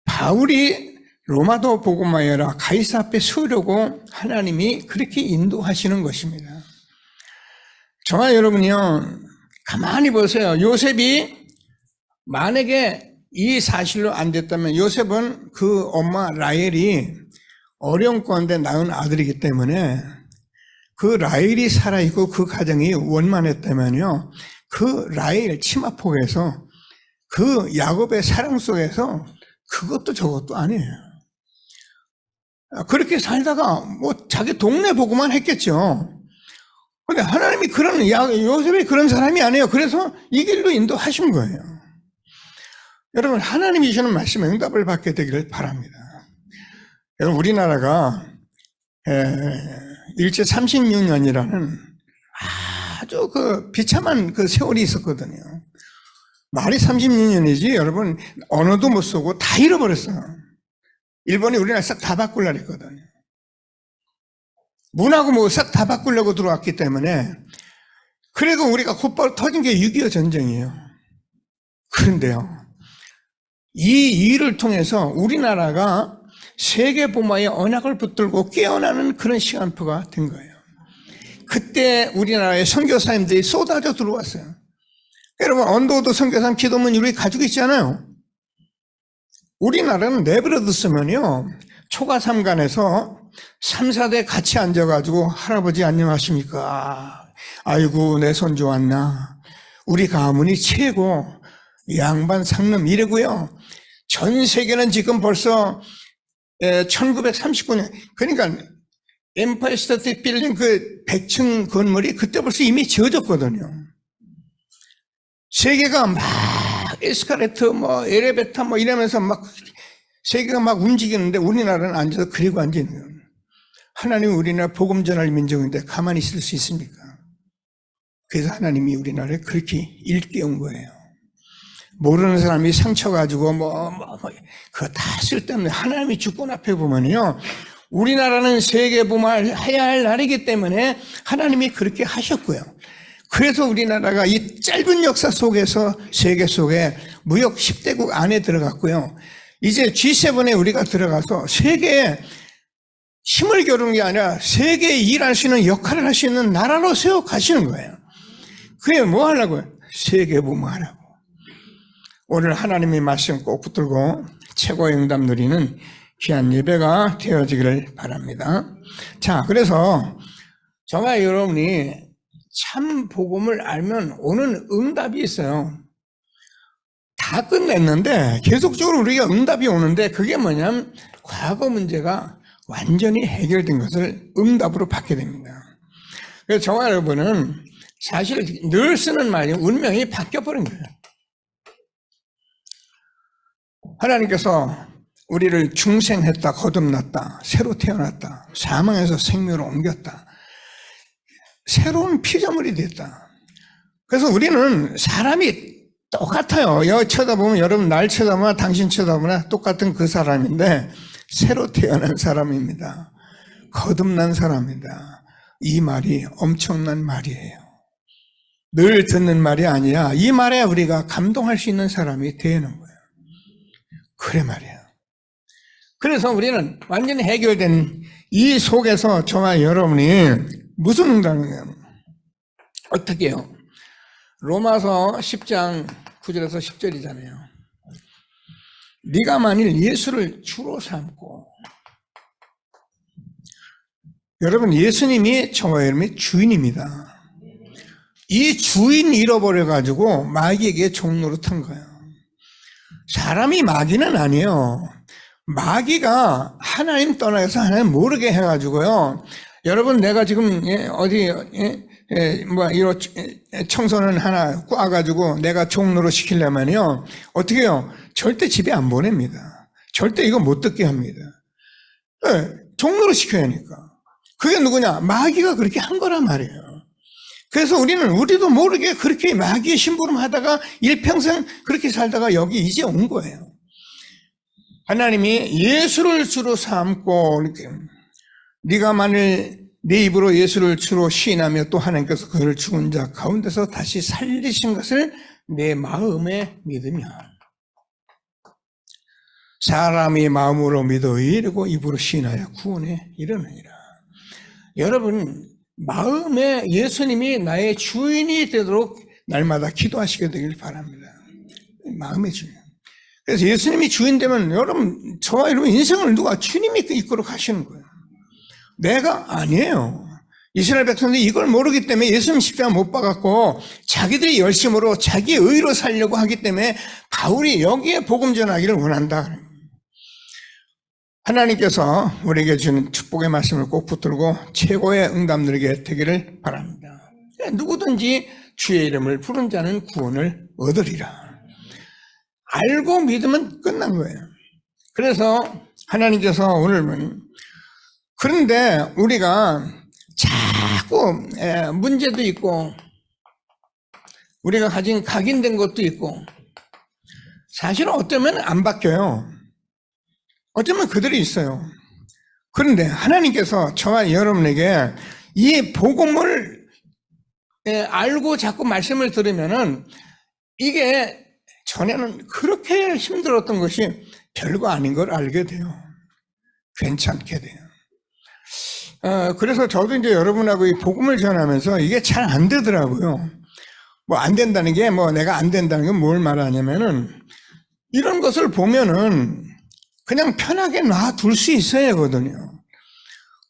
바울이 로마도 복음화여라 가이사 앞에 서려고 하나님이 그렇게 인도하시는 것입니다. 저와 여러분이요, 가만히 보세요. 요셉이 만약에 이 사실로 안 됐다면, 요셉은 그 엄마 라헬이 어려운 가운데 낳은 아들이기 때문에 그 라헬이 살아있고 그 가정이 원만했다면요, 그 라헬 치마폭에서 그 야곱의 사랑 속에서 그것도 저것도 아니에요. 그렇게 살다가 뭐 자기 동네 보고만 했겠죠. 근데 하나님이 요셉이 그런 사람이 아니에요. 그래서 이 길로 인도하신 거예요. 여러분, 하나님이 주시는 말씀에 응답을 받게 되기를 바랍니다. 여러분, 우리나라가 일제 36년이라는 아주 그 비참한 그 세월이 있었거든요. 말이 36년이지 여러분, 언어도 못 쓰고 다 잃어버렸어요. 일본이 우리나라 싹 다 바꾸려고 했거든요. 문하고 뭐 싹 다 바꾸려고 들어왔기 때문에, 그래도 우리가 곧바로 터진 게 6.25 전쟁이에요. 그런데요, 이 일을 통해서 우리나라가 세계 보마의 언약을 붙들고 깨어나는 그런 시간표가 된 거예요. 그때 우리나라의 선교사님들이 쏟아져 들어왔어요. 여러분, 언더우드 선교사님 기도문 우리 가지고 있잖아요. 우리나라는 내버려뒀으면요, 초가삼간에서 3, 4대 같이 앉아가지고 할아버지 안녕하십니까? 아이고 내 손주 왔나? 우리 가문이 최고, 양반 상놈 이러고요. 전 세계는 지금 벌써 1939년, 그러니까 엠파이어 스테이트 빌딩 그 100층 건물이 그때 벌써 이미 지어졌거든요. 세계가 막 에스카레이터 뭐 엘리베이터 뭐 이러면서 막 세계가 막 움직이는데 우리나라는 앉아서 그리고 앉아 있는 거예요. 하나님이 우리나라 복음 전할 민족인데 가만히 있을 수 있습니까? 그래서 하나님이 우리나라를 그렇게 일깨운 거예요. 모르는 사람이 상처 가지고 그거 다 쓸데없는, 하나님이 주권 앞에 보면요, 우리나라는 세계복음을 해야 할 나라이기 때문에 하나님이 그렇게 하셨고요. 그래서 우리나라가 이 짧은 역사 속에서 세계 속에 무역 10대국 안에 들어갔고요. 이제 G7에 우리가 들어가서 세계에 힘을 겨루는 게 아니라 세계에 일할 수 있는 역할을 할 수 있는 나라로 세워 가시는 거예요. 그게 뭐 하려고요? 세계복음 하라고. 오늘 하나님의 말씀 꼭 붙들고 최고의 응답 누리는 귀한 예배가 되어지기를 바랍니다. 자, 그래서 저와 여러분이 참 복음을 알면 오는 응답이 있어요. 다 끝냈는데 계속적으로 우리가 응답이 오는데 그게 뭐냐면 과거 문제가 완전히 해결된 것을 응답으로 받게 됩니다. 그래서 저와 여러분은 사실 늘 쓰는 말이 운명이 바뀌어버린 거예요. 하나님께서 우리를 중생했다, 거듭났다, 새로 태어났다, 사망에서 생명으로 옮겼다, 새로운 피조물이 됐다. 그래서 우리는 사람이 똑같아요. 여기 쳐다보면 여러분 날 쳐다보나 당신 쳐다보나 똑같은 그 사람인데 새로 태어난 사람입니다. 거듭난 사람입니다. 이 말이 엄청난 말이에요. 늘 듣는 말이 아니라 이 말에 우리가 감동할 수 있는 사람이 되는 거예요. 그래 말이에요. 그래서 우리는 완전히 해결된 이 속에서 저와 여러분이 무슨 응답이냐면 어떻게 해요? 로마서 10장 9절에서 10절이잖아요. 네가 만일 예수를 주로 삼고, 여러분 예수님이 저와 여러분의 주인입니다. 이 주인 잃어버려가지고 마귀에게 종노릇한 거예요. 사람이 마귀는 아니에요. 마귀가 하나님 떠나서 하나님 모르게 해가지고요. 여러분 내가 지금 어디 이런 청소년 하나 꽈가지고 내가 종로로 시키려면요 어떻게 해요? 절대 집에 안 보냅니다. 절대 이거 못 듣게 합니다. 종로로 시켜야 하니까. 그게 누구냐? 마귀가 그렇게 한 거란 말이에요. 그래서 우리도 모르게 그렇게 마귀의 심부름 하다가 일평생 그렇게 살다가 여기 이제 온 거예요. 하나님이 예수를 주로 삼고 이렇게 네가 만일 네 입으로 예수를 주로 시인하며 또 하나님께서 그를 죽은 자 가운데서 다시 살리신 것을 내 마음에 믿으면 사람이 마음으로 믿어 이르고 입으로 시인하여 구원에 이르느니라. 여러분 마음에 예수님이 나의 주인이 되도록 날마다 기도하시게 되길 바랍니다. 마음의 주인. 그래서 예수님이 주인 되면 여러분 저와 여러분 인생을 누가 주님이 이끌어 가시는 거예요. 내가 아니에요. 이스라엘 백성들이 이걸 모르기 때문에 예수님 십자가 못 박았고 자기들이 열심으로 자기 의로 살려고 하기 때문에 바울이 여기에 복음 전하기를 원한다. 하나님께서 우리에게 주는 축복의 말씀을 꼭 붙들고 최고의 응답 누리게 되기를 바랍니다. 누구든지 주의 이름을 부른 자는 구원을 얻으리라. 알고 믿으면 끝난 거예요. 그래서 하나님께서 오늘은 그런데 우리가 자꾸 문제도 있고 우리가 가진 각인된 것도 있고 사실은 어쩌면 안 바뀌어요. 어쩌면 그들이 있어요. 그런데 하나님께서 저와 여러분에게 이 복음을 알고 자꾸 말씀을 들으면은 이게 전에는 그렇게 힘들었던 것이 별거 아닌 걸 알게 돼요. 괜찮게 돼요. 그래서 저도 이제 여러분하고 이 복음을 전하면서 이게 잘 안 되더라고요. 뭐 안 된다는 게 내가 안 된다는 건 뭘 말하냐면은 이런 것을 보면은 그냥 편하게 놔둘 수 있어야 하거든요.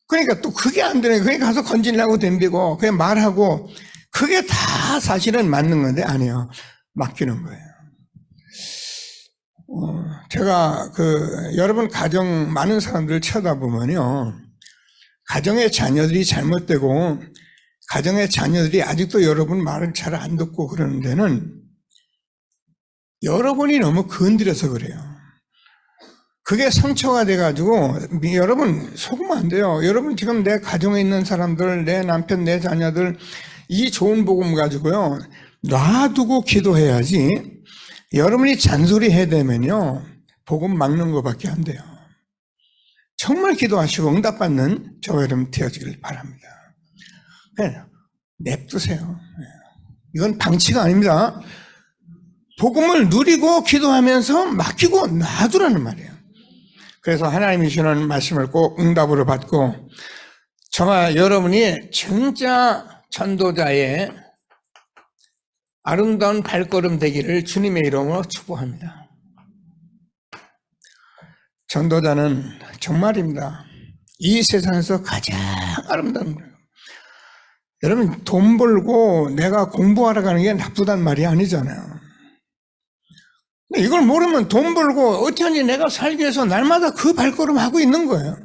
그러니까 또 그게 안 되네. 그러니까 가서 건질라고 덤비고 그냥 말하고 그게 다 사실은 맞는 건데 아니에요. 맡기는 거예요. 제가 여러분 가정 많은 사람들 쳐다보면요. 가정의 자녀들이 잘못되고 가정의 자녀들이 아직도 여러분 말을 잘 안 듣고 그러는 데는 여러분이 너무 건드려서 그래요. 그게 상처가 돼가지고 여러분 속으면 안 돼요. 여러분 지금 내 가정에 있는 사람들, 내 남편, 내 자녀들 이 좋은 복음 가지고요. 놔두고 기도해야지 여러분이 잔소리 해대면요. 복음 막는 것밖에 안 돼요. 정말 기도하시고 응답받는 저와 여러분 되어지길 바랍니다. 그냥 냅두세요. 이건 방치가 아닙니다. 복음을 누리고 기도하면서 맡기고 놔두라는 말이에요. 그래서 하나님이 주는 말씀을 꼭 응답으로 받고 저와 여러분이 진짜 전도자의 아름다운 발걸음 되기를 주님의 이름으로 축복합니다. 전도자는 정말입니다. 이 세상에서 가장 아름다운 거예요. 여러분, 돈 벌고 내가 공부하러 가는 게 나쁘단 말이 아니잖아요. 이걸 모르면 돈 벌고 어쩐지 내가 살기 위해서 날마다 그 발걸음 하고 있는 거예요.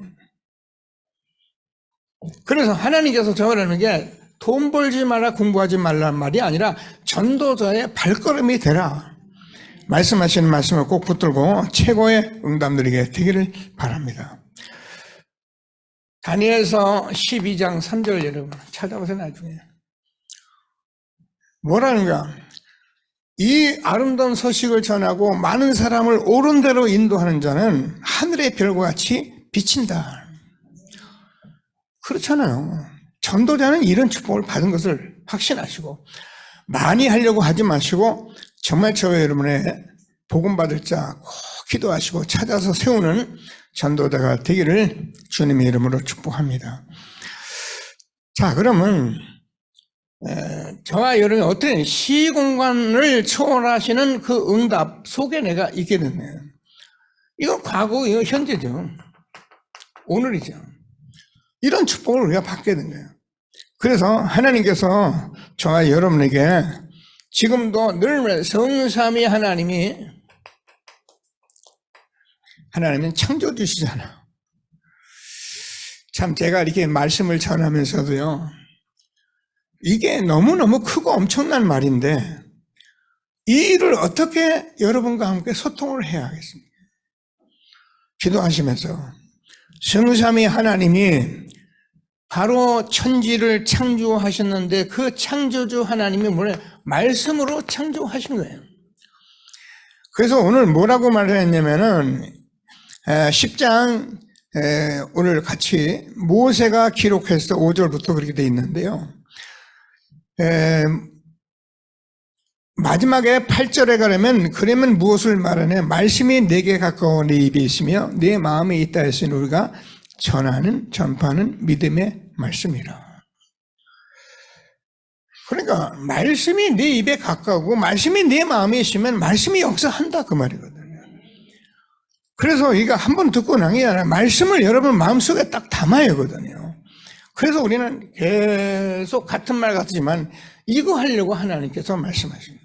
그래서 하나님께서 저라는 게 돈 벌지 마라, 공부하지 말라는 말이 아니라 전도자의 발걸음이 되라. 말씀하시는 말씀을 꼭 붙들고 최고의 응답 누리게 되기를 바랍니다. 다니엘서 12장 3절 여러분 찾아보세요. 나중에 뭐라는가? 이 아름다운 소식을 전하고 많은 사람을 옳은 대로 인도하는 자는 하늘의 별과 같이 비친다. 그렇잖아요. 전도자는 이런 축복을 받은 것을 확신하시고 많이 하려고 하지 마시고 정말 저와 여러분의 복음 받을 자 꼭 기도하시고 찾아서 세우는 전도자가 되기를 주님의 이름으로 축복합니다. 자, 그러면 저와 여러분이 어떻게 시공간을 초월하시는 그 응답 속에 내가 있게 됐네요. 이건 과거, 이거 현재죠. 오늘이죠. 이런 축복을 우리가 받게 된 거예요. 그래서 하나님께서 저와 여러분에게 지금도 늘 성삼위 하나님은 창조주시잖아요. 참 제가 이렇게 말씀을 전하면서도요, 이게 너무너무 크고 엄청난 말인데 이 일을 어떻게 여러분과 함께 소통을 해야 하겠습니까? 기도하시면서 성삼위 하나님이 바로 천지를 창조하셨는데 그 창조주 하나님이 뭐래? 말씀으로 창조하신 거예요. 그래서 오늘 뭐라고 말을 했냐면은 10장 오늘 같이 모세가 기록해서 5절부터 그렇게 돼 있는데요. 마지막에 8절에 가려면 그러면 무엇을 말하냐? 말씀이 내게 가까워 내 입에 있으며 내 마음에 있다 했으니 우리가 전파하는 믿음의 말씀이라. 그러니까 말씀이 내 입에 가까우고 말씀이 내 마음에 있으면 말씀이 역사한다 그 말이거든요. 그래서 이거 한번 듣고 나게 아니라 말씀을 여러분 마음속에 딱 담아야 하거든요. 그래서 우리는 계속 같은 말 같지만 이거 하려고 하나님께서 말씀하십니다.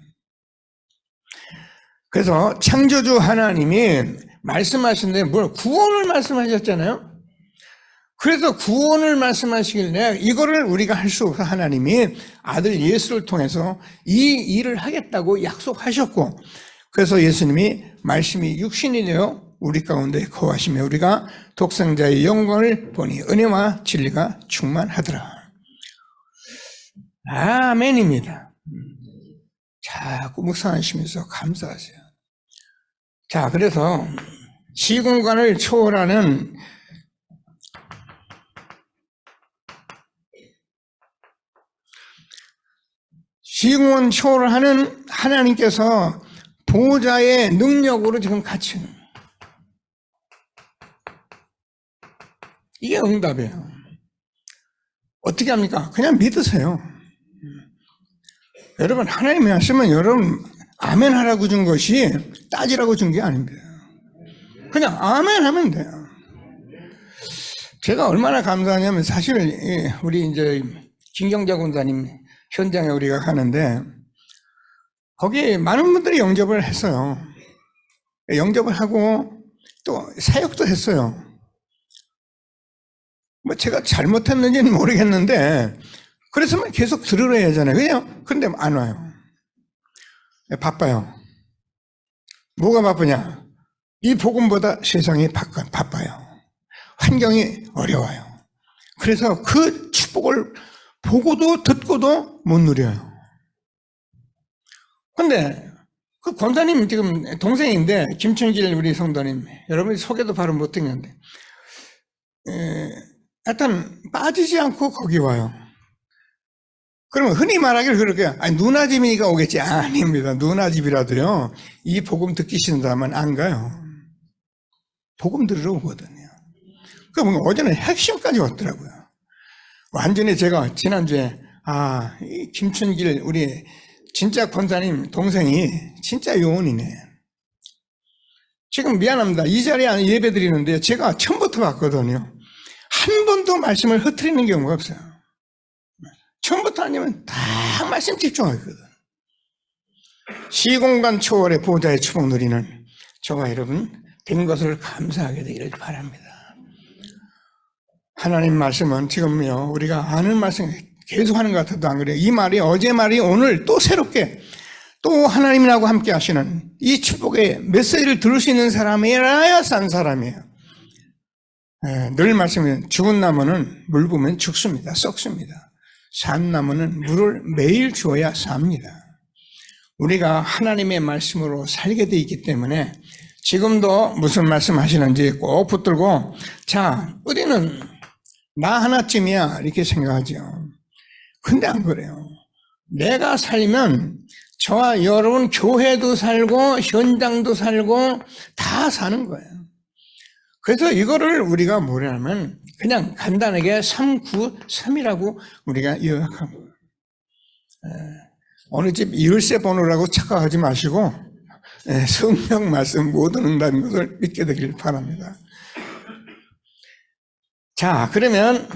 그래서 창조주 하나님이 말씀하시는데 뭘 구원을 말씀하셨잖아요. 그래서 구원을 말씀하시길래 이거를 우리가 할 수 없어 하나님이 아들 예수를 통해서 이 일을 하겠다고 약속하셨고, 그래서 예수님이 말씀이 육신이 되어 우리 가운데 거하시며 우리가 독생자의 영광을 보니 은혜와 진리가 충만하더라. 아멘입니다. 자꾸 묵상하시면서 감사하세요. 자, 그래서 시공간을 초월하는 시공간 초월을 하는 하나님께서 보호자의 능력으로 지금 같이 이게 응답이에요. 어떻게 합니까? 그냥 믿으세요. 여러분 하나님이 하시면 여러분 아멘 하라고 준 것이 따지라고 준 게 아닙니다. 그냥 아멘 하면 돼요. 제가 얼마나 감사하냐면 사실 우리 이제 김경자 권사님 현장에 우리가 가는데 거기 많은 분들이 영접을 했어요. 영접을 하고 또 사역도 했어요. 뭐 제가 잘못했는지는 모르겠는데 그랬으면 계속 들으려 하잖아요. 그냥 그런데 안 와요. 바빠요. 뭐가 바쁘냐? 이 복음보다 세상이 바빠요. 환경이 어려워요. 그래서 그 축복을 보고도 듣고도 못 누려요. 근데 그 권사님 지금 동생인데 김충길 우리 성도님 여러분이 소개도 바로 못 했는데 일단 빠지지 않고 거기 와요. 그러면 흔히 말하기를 그렇게, 아니, 누나 집이니까 오겠지. 아닙니다. 누나 집이라도요, 이 복음 듣기 싫은 사람은 안 가요. 복음 들으러 오거든요. 그럼 어제는 핵심까지 왔더라고요. 완전히 제가 지난주에, 이 김춘길, 우리 진짜 권사님 동생이 진짜 요원이네. 지금 미안합니다. 이 자리에 예배 드리는데 제가 처음부터 봤거든요. 한 번도 말씀을 흐트리는 경우가 없어요. 처음부터 아니면 다 말씀 집중하거든. 시공간 초월의 보좌의 추복 누리는 저와 여러분 된 것을 감사하게 되기를 바랍니다. 하나님 말씀은 지금요 우리가 아는 말씀 계속 하는 것 같아도 안 그래요. 이 말이 어제 말이 오늘 또 새롭게 또 하나님이라고 함께 하시는 이 축복의 메시지를 들을 수 있는 사람이라야 산 사람이에요. 늘 말씀해 죽은 나무는 물 부으면 죽습니다. 썩습니다. 산 나무는 물을 매일 주어야 삽니다. 우리가 하나님의 말씀으로 살게 돼 있기 때문에 지금도 무슨 말씀 하시는지 꼭 붙들고 자 우리는 나 하나쯤이야 이렇게 생각하죠. 근데 안 그래요. 내가 살면 저와 여러분 교회도 살고 현장도 살고 다 사는 거예요. 그래서 이거를 우리가 뭐냐면 그냥 간단하게 393이라고 우리가 요약한 거예요. 어느 집 열쇠 번호라고 착각하지 마시고 성경 말씀 못 듣는다는 것을 믿게 되길 바랍니다. 자, 그러면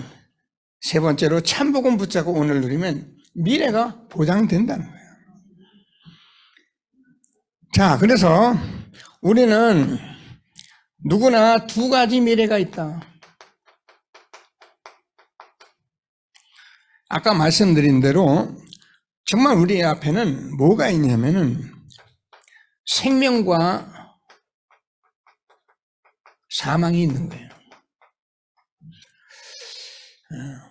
세 번째로 참복음 붙잡고 오늘 누리면 미래가 보장된다는 거예요. 자, 그래서 우리는 누구나 두 가지 미래가 있다. 아까 말씀드린 대로 정말 우리 앞에는 뭐가 있냐면은 생명과 사망이 있는 거예요.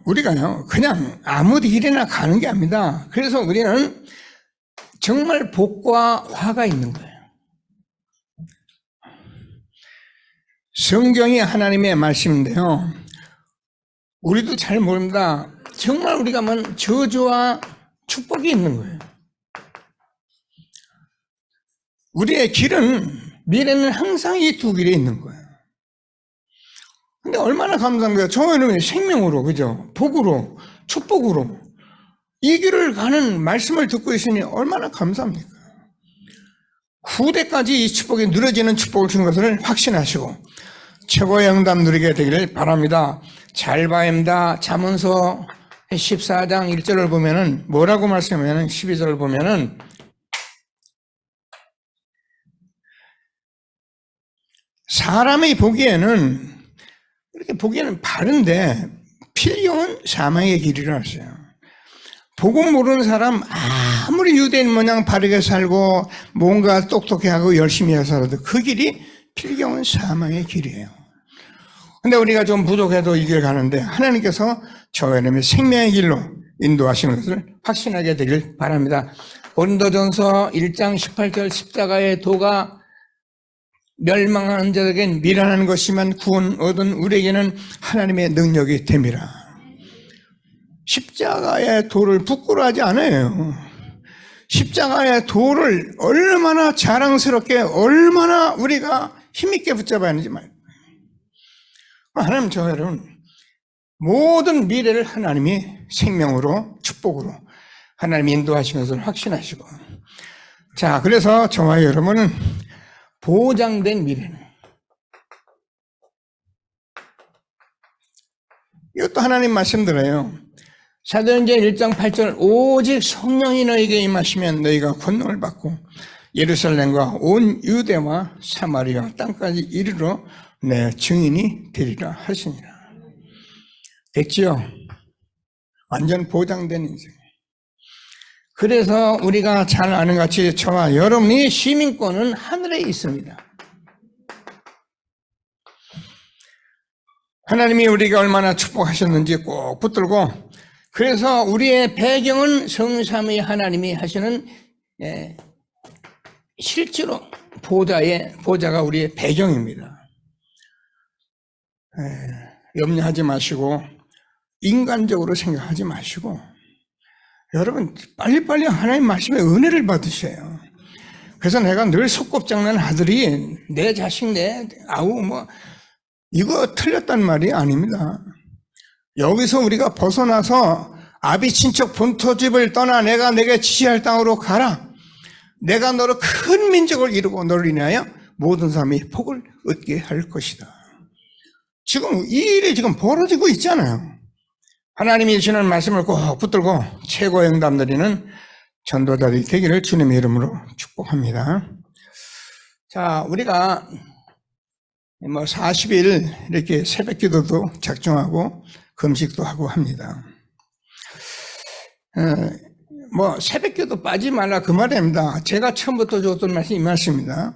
우리가요, 그냥 아무 일이나 가는 게 아닙니다. 그래서 우리는 정말 복과 화가 있는 거예요. 성경이 하나님의 말씀인데요. 우리도 잘 모릅니다. 정말 우리가 뭐 저주와 축복이 있는 거예요. 우리의 길은, 미래는 항상 이 두 길에 있는 거예요. 근데 얼마나 감사한 거예요. 저희는 생명으로, 그죠? 복으로, 축복으로. 이 길을 가는 말씀을 듣고 있으니 얼마나 감사합니까? 후대까지 이 축복이 누려지는 축복을 주는 것을 확신하시고 최고의 응답 누리게 되기를 바랍니다. 잘 봐야 합니다. 잠언서 14장 1절을 보면은 뭐라고 말씀하면은 12절을 보면은 사람이 보기에는 이렇게 보기에는 바른데 필경은 사망의 길이라 했어요. 복음 모르는 사람 아무리 유대인 모양 바르게 살고 뭔가 똑똑해하고 열심히 해서 살아도 그 길이 필경은 사망의 길이에요. 근데 우리가 좀 부족해도 이 길 가는데 하나님께서 저와 여러분의 생명의 길로 인도하시는 것을 확신하게 되길 바랍니다. 고린도전서 1장 18절 십자가의 도가 멸망하는 자에겐 미련한 것이만 구원 얻은 우리에게는 하나님의 능력이 됨이라. 십자가의 도를 부끄러워하지 않아요. 십자가의 도를 얼마나 자랑스럽게 얼마나 우리가 힘있게 붙잡아야 하는지 말이에요. 하나님 저 여러분 모든 미래를 하나님이 생명으로 축복으로 하나님이 인도하시는 것을 확신하시고 자 그래서 저와 여러분은 보장된 미래는 이것도 하나님 말씀드려요. 사도행전 1장 8절 오직 성령이 너에게 임하시면 너희가 권능을 받고 예루살렘과 온 유대와 사마리아 땅까지 이르러 내 증인이 되리라 하시니라. 됐지요? 완전 보장된 인생. 그래서 우리가 잘 아는 같이 저와 여러분이 시민권은 하늘에 있습니다. 하나님이 우리가 얼마나 축복하셨는지 꼭 붙들고 그래서 우리의 배경은 성삼위 하나님이 하시는 실제로 보좌가 우리의 배경입니다. 염려하지 마시고 인간적으로 생각하지 마시고 여러분 빨리빨리 하나님 말씀에 은혜를 받으셔요. 그래서 내가 늘 속곱장난 아들이 내 자식 이거 틀렸단 말이 아닙니다. 여기서 우리가 벗어나서 아비 친척 본토집을 떠나 내가 내게 지시할 땅으로 가라. 내가 너로 큰 민족을 이루고 너를 인하여 모든 사람이 복을 얻게 할 것이다. 지금 이 일이 지금 벌어지고 있잖아요. 하나님이 주시는 말씀을 꼭 붙들고 최고의 응답 드리는 전도자들이 되기를 주님의 이름으로 축복합니다. 자, 우리가 40일 이렇게 새벽 기도도 작정하고 금식도 하고 합니다. 새벽 기도 빠지지 말라 그 말입니다. 제가 처음부터 줬던 말씀이 이 말씀입니다.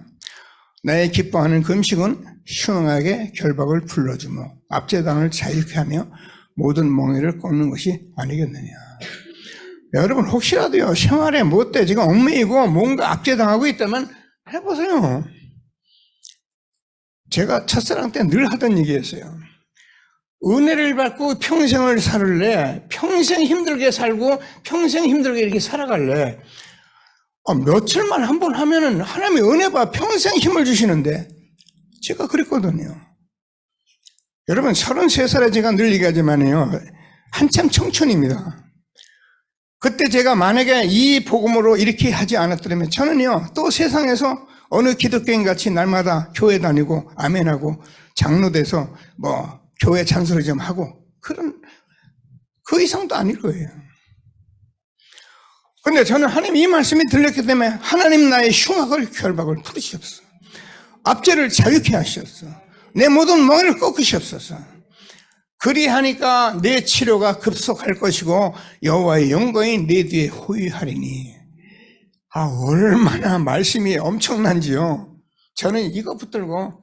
나의 기뻐하는 금식은 흉하게 결박을 풀러주며 압제당을 자유케 하며 모든 멍에를 꺾는 것이 아니겠느냐. 여러분 혹시라도요 생활에 못돼 지금 얽매이고 뭔가 압제당하고 있다면 해보세요. 제가 첫사랑 때 늘 하던 얘기였어요. 은혜를 받고 평생을 살을래, 평생 힘들게 살고 평생 힘들게 이렇게 살아갈래. 며칠만 한 번 하면은 하나님이 은혜 봐 평생 힘을 주시는데 제가 그랬거든요. 여러분 33살에 제가 늘 얘기하지만요 한참 청춘입니다. 그때 제가 만약에 이 복음으로 이렇게 하지 않았더라면 저는요 또 세상에서 어느 기독교인 같이 날마다 교회 다니고 아멘하고 장로돼서 교회 잔소리 좀 하고 그런 그 이상도 아닐 거예요. 그런데 저는 하나님 이 말씀이 들렸기 때문에 하나님 나의 흉악을 결박을 풀으시옵소서. 압제를 자유케 하시옵소서. 내 모든 멍에를 꺾으시옵소서. 그리하니까 내 치료가 급속할 것이고 여호와의 영광이 내 뒤에 호위하리니. 얼마나 말씀이 엄청난지요. 저는 이거 붙들고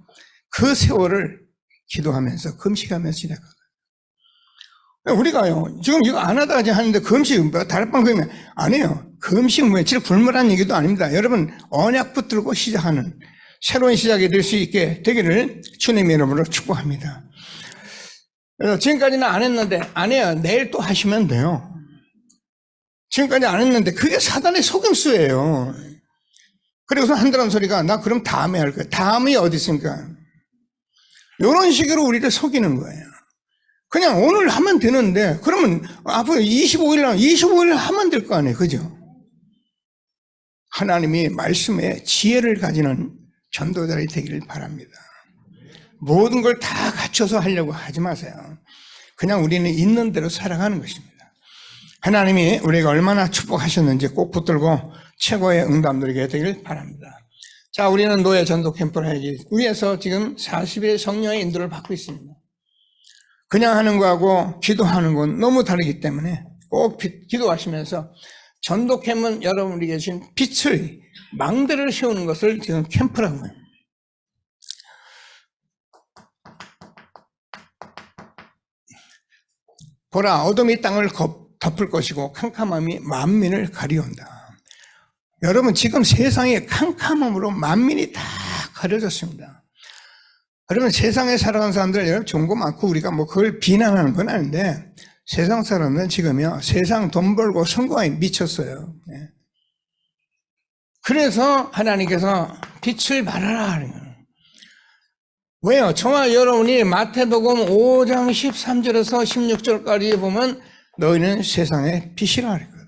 그 세월을 기도하면서 금식하면서 지냈거든요. 우리가요 지금 이거 안 하다가 하는데 금식 다락방 그러면 안 해요. 금식 며칠 굶으라는 얘기도 아닙니다. 여러분 언약 붙들고 시작하는 새로운 시작이 될 수 있게 되기를 주님의 이름으로 축복합니다. 그래서 지금까지는 안 했는데 안 해요. 내일 또 하시면 돼요. 지금까지 안 했는데 그게 사단의 속임수예요. 그래서 한다는 소리가 나 그럼 다음에 할 거야. 다음이 어디 있습니까? 이런 식으로 우리를 속이는 거예요. 그냥 오늘 하면 되는데 그러면 앞으로 25일 하면 될 거 아니에요. 그죠? 하나님이 말씀에 지혜를 가지는 전도자들이 되기를 바랍니다. 모든 걸 다 갖춰서 하려고 하지 마세요. 그냥 우리는 있는 대로 살아가는 것입니다. 하나님이 우리가 얼마나 축복하셨는지 꼭 붙들고 최고의 응답 누리게 되길 바랍니다. 자, 우리는 노예 전도 캠프를 하기 위해서 지금 40일 성령의 인도를 받고 있습니다. 그냥 하는 거하고 기도하는 건 너무 다르기 때문에 꼭 기도하시면서 전도 캠프는 여러분이 계신 빛을 망대를 세우는 것을 지금 캠프라고 해요. 보라, 어둠이 땅을 덮을 것이고 캄캄함이 만민을 가리온다. 여러분 지금 세상의 캄캄함으로 만민이 다 가려졌습니다. 여러분 세상에 살아가는 사람들 여러분 좋은 거 많고 우리가 그걸 비난하는 건 아닌데 세상 사람들은 지금요 세상 돈 벌고 성공에 미쳤어요. 그래서 하나님께서 빛을 발하라 하는 거예요. 왜요? 저와 여러분이 마태복음 5장 13절에서 16절까지 보면 너희는 세상의 빛이라 그랬거든요.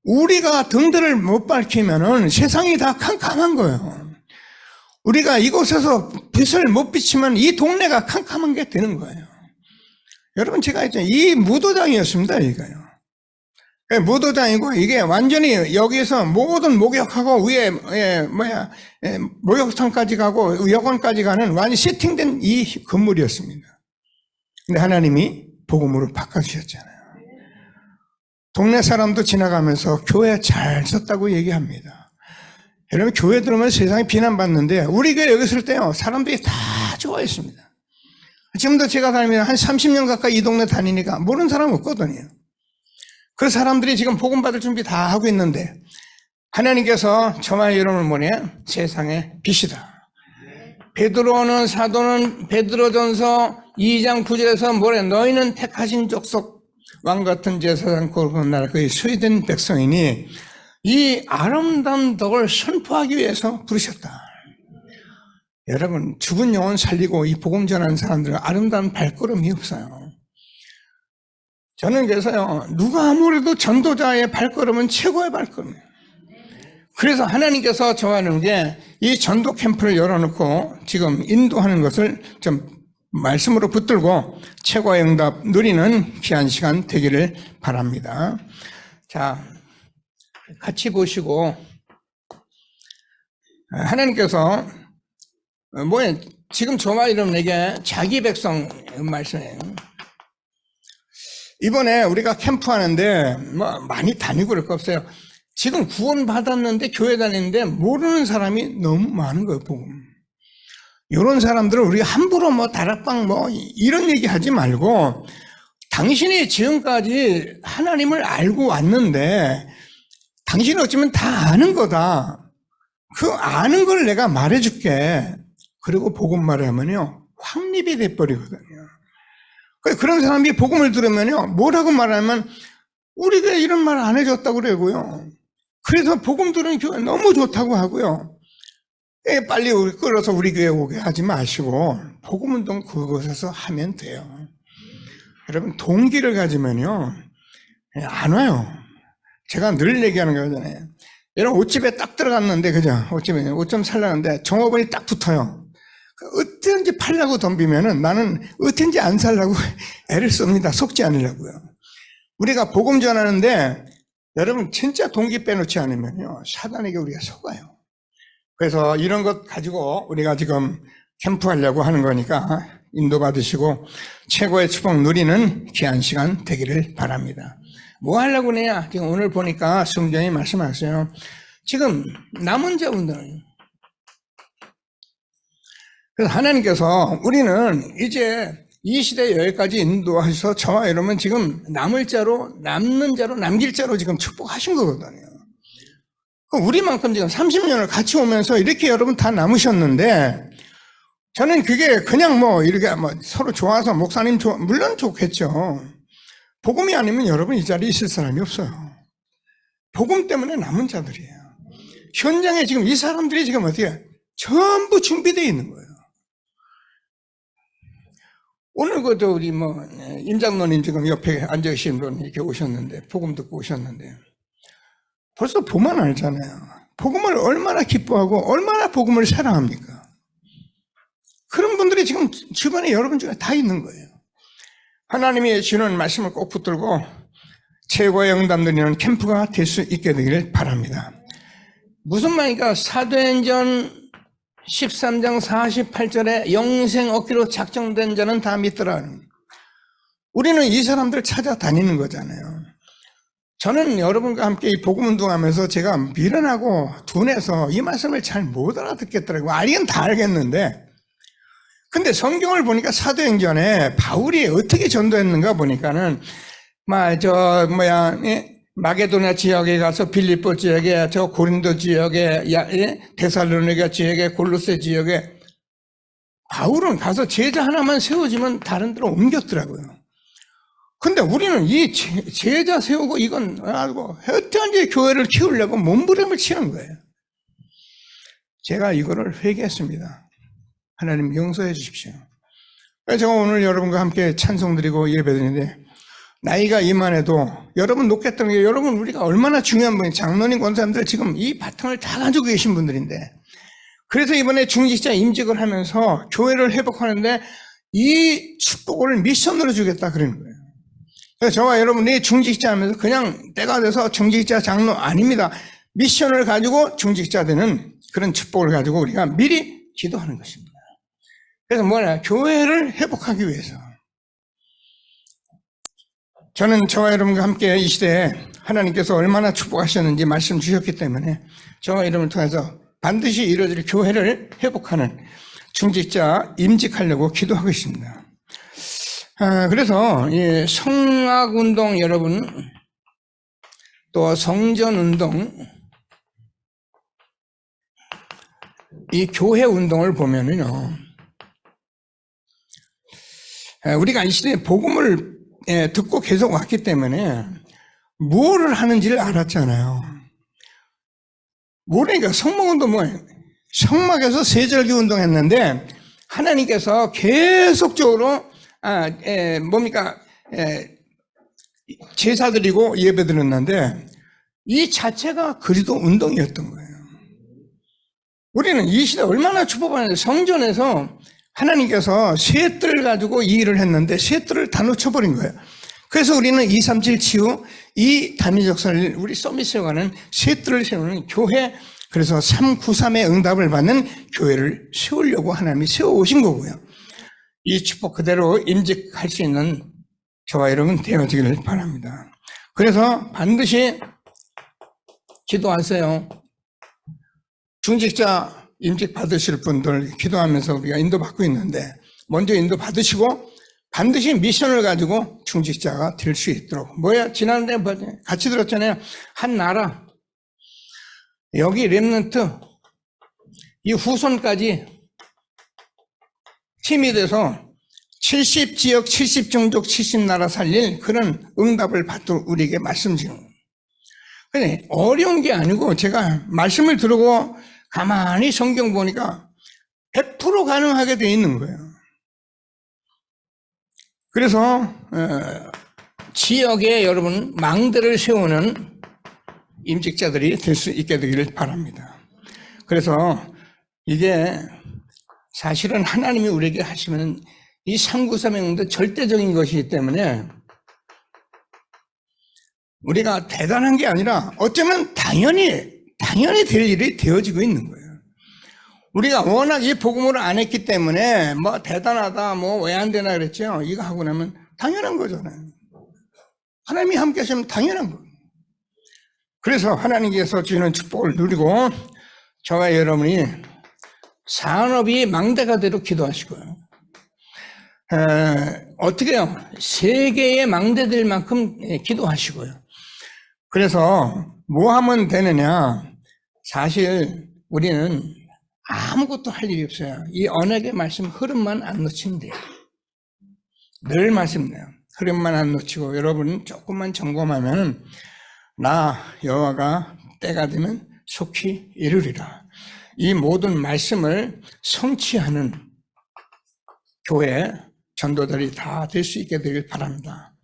우리가 등들을 못 밝히면은 세상이 다 캄캄한 거예요. 우리가 이곳에서 빛을 못 비치면 이 동네가 캄캄한 게 되는 거예요. 여러분 제가 했잖아요. 이 무도장이었습니다. 이거요. 무도장이고 이게 완전히 여기서 모든 목욕하고 위에 목욕탕까지 가고 여관까지 가는 완전히 세팅된 이 건물이었습니다. 근데 하나님이 복음으로 바꿔주셨잖아요. 동네 사람도 지나가면서 교회 잘 썼다고 얘기합니다. 여러분 교회 들어오면 세상에 비난받는데 우리 교회 여기 있을 때요 사람들이 다 좋아했습니다. 지금도 제가 다니면 한 30년 가까이 이 동네 다니니까 모르는 사람 없거든요. 그 사람들이 지금 복음 받을 준비 다 하고 있는데 하나님께서 저와 여러분을 세상의 빛이다. 베드로는 사도는 베드로전서 2장 9절에서 뭐래? 너희는 택하신 족속 왕 같은 제사장 거룩한 나라 그의 소유된 백성이니 이 아름다운 덕을 선포하기 위해서 부르셨다. 여러분, 죽은 영혼 살리고 이 복음 전하는 사람들은 아름다운 발걸음이 없어요. 저는 그래서요, 누가 아무래도 전도자의 발걸음은 최고의 발걸음이에요. 그래서 하나님께서 저하는 게 이 전도 캠프를 열어놓고 지금 인도하는 것을 좀 말씀으로 붙들고 최고의 응답 누리는 귀한 시간 되기를 바랍니다. 자, 같이 보시고, 하나님께서 지금 저와 여러분에게 자기 백성 말씀이에요. 이번에 우리가 캠프 하는데 많이 다니고 그럴 거 없어요. 지금 구원 받았는데 교회 다니는데 모르는 사람이 너무 많은 거예요, 복음. 이런 사람들은 우리가 함부로 다락방 이런 얘기 하지 말고, 당신이 지금까지 하나님을 알고 왔는데 당신은 어쩌면 다 아는 거다. 그 아는 걸 내가 말해줄게. 그리고 복음 말하면요, 확립이 돼버리거든요. 그런 사람이 복음을 들으면요, 뭐라고 말하면 우리가 이런 말 안 해줬다고 그러고요. 그래서 복음 들은 교회 너무 좋다고 하고요. 빨리 끌어서 우리 교회 오게 하지 마시고 복음운동 그곳에서 하면 돼요. 여러분, 동기를 가지면요 안 와요. 제가 늘 얘기하는 거잖아요. 여러분, 옷집에 딱 들어갔는데, 그죠? 옷집에 옷 좀 살라는데 종업원이 딱 붙어요. 어떤지 팔라고 덤비면은 나는 어떤지 안 살라고 애를 씁니다. 속지 않으려고요. 우리가 복음 전하는데 여러분, 진짜 동기 빼놓지 않으면요, 사단에게 우리가 속아요. 그래서 이런 것 가지고 우리가 지금 캠프 하려고 하는 거니까 인도받으시고 최고의 축복 누리는 귀한 시간 되기를 바랍니다. 뭐 하려고 그러냐? 지금 오늘 보니까 성경이 말씀하세요. 지금 남은 자분들. 그래서 하나님께서 우리는 이제 이 시대 여기까지 인도하셔서 저와 여러분 지금 남는 자로 남길 자로 지금 축복하신 거거든요. 우리만큼 지금 30년을 같이 오면서 이렇게 여러분 다 남으셨는데, 저는 그게 그냥 이렇게 서로 좋아서 목사님 물론 좋겠죠. 복음이 아니면 여러분 이 자리에 있을 사람이 없어요. 복음 때문에 남은 자들이에요. 현장에 지금 이 사람들이 지금 어떻게 전부 준비되어 있는 거예요. 오늘 우리 임장로님 지금 옆에 앉아 계신 분 이렇게 오셨는데, 복음 듣고 오셨는데, 벌써 보면 알잖아요. 복음을 얼마나 기뻐하고 얼마나 복음을 사랑합니까? 그런 분들이 지금 주변에 여러분 중에 다 있는 거예요. 하나님이 주는 말씀을 꼭 붙들고 최고의 응답 누리는 캠프가 될 수 있게 되기를 바랍니다. 무슨 말인가? 사도행전 13장 48절에 영생 얻기로 작정된 자는 다 믿더라. 우리는 이 사람들 찾아다니는 거잖아요. 저는 여러분과 함께 이 복음 운동하면서 제가 미련하고 둔해서 이 말씀을 잘 못 알아듣겠더라고요. 알긴 다 알겠는데, 근데 성경을 보니까 사도행전에 바울이 어떻게 전도했는가 보니까는 마게도냐 지역에 가서 빌립보 지역에, 저 고린도 지역에, 데살로니가 지역에, 골로새 지역에, 바울은 가서 제자 하나만 세워지면 다른 데로 옮겼더라고요. 근데 우리는 이 제자 세우고 이건 알고 어떻게 교회를 키우려고 몸부림을 치는 거예요. 제가 이거를 회개했습니다. 하나님 용서해 주십시오. 제가 오늘 여러분과 함께 찬송드리고 예배드리는데, 나이가 이만해도 여러분 놓겠다는 게, 여러분 우리가 얼마나 중요한 분이, 장로님 권사님들 지금 이 바탕을 다 가지고 계신 분들인데, 그래서 이번에 중직자 임직을 하면서 교회를 회복하는데 이 축복을 미션으로 주겠다 그러는 거예요. 그래서 저와 여러분이 중직자 하면서 그냥 때가 돼서 중직자 장로 아닙니다. 미션을 가지고 중직자 되는 그런 축복을 가지고 우리가 미리 기도하는 것입니다. 그래서 교회를 회복하기 위해서. 저는 저와 여러분과 함께 이 시대에 하나님께서 얼마나 축복하셨는지 말씀 주셨기 때문에 저와 여러분을 통해서 반드시 이루어질 교회를 회복하는 중직자 임직하려고 기도하고 있습니다. 그래서 이 성악운동 여러분, 또 성전운동, 이 교회운동을 보면은요, 우리가 이 시대에 복음을 듣고 계속 왔기 때문에 뭐를 하는지를 알았잖아요. 모르니까 성막운동 뭐예요? 성막에서 세절기 운동했는데 하나님께서 계속적으로 제사 드리고 예배 드렸는데 이 자체가 그리스도 운동이었던 거예요. 우리는 이 시대 얼마나 축복받는데 성전에서 하나님께서 새 뜰을 가지고 이 일을 했는데 새 뜰을 다 놓쳐버린 거예요. 그래서 우리는 237 치유 이 단위적선을 우리 서밋에 관한 새 뜰을 세우는 교회, 그래서 393의 응답을 받는 교회를 세우려고 하나님이 세워오신 거고요. 이 축복 그대로 임직할 수 있는 저와 여러분 되어지기를 바랍니다. 그래서 반드시 기도하세요. 중직자 임직 받으실 분들 기도하면서 우리가 인도받고 있는데 먼저 인도받으시고 반드시 미션을 가지고 중직자가 될 수 있도록. 뭐야? 지난번에 같이 들었잖아요. 한 나라, 여기 렘넌트, 이 후손까지 팀이 돼서 70지역, 70종족, 70나라 살릴 그런 응답을 받도록 우리에게 말씀 주는 거예요. 근데 어려운 게 아니고 제가 말씀을 들고 가만히 성경 보니까 100% 가능하게 되어 있는 거예요. 그래서 지역에 여러분 망대를 세우는 임직자들이 될 수 있게 되기를 바랍니다. 그래서 이게 사실은 하나님이 우리에게 하시면 이 393행도 절대적인 것이기 때문에 우리가 대단한 게 아니라 어쩌면 당연히 될 일이 되어지고 있는 거예요. 우리가 워낙 이 복음을 안 했기 때문에 뭐 대단하다, 뭐 왜 안 되나 그랬죠. 이거 하고 나면 당연한 거잖아요. 하나님이 함께 하시면 당연한 거예요. 그래서 하나님께서 주시는 축복을 누리고 저와 여러분이 산업이 망대가 되도록 기도하시고요. 어떻게 해요? 세계의 망대될 만큼 기도하시고요. 그래서 뭐 하면 되느냐? 사실 우리는 아무것도 할 일이 없어요. 이 언약의 말씀 흐름만 안 놓치면 돼요. 늘 말씀돼요. 흐름만 안 놓치고 여러분 조금만 점검하면 나 여호와가 때가 되면 속히 이루리라. 이 모든 말씀을 성취하는 교회 전도자들이 다 될 수 있게 되길 바랍니다.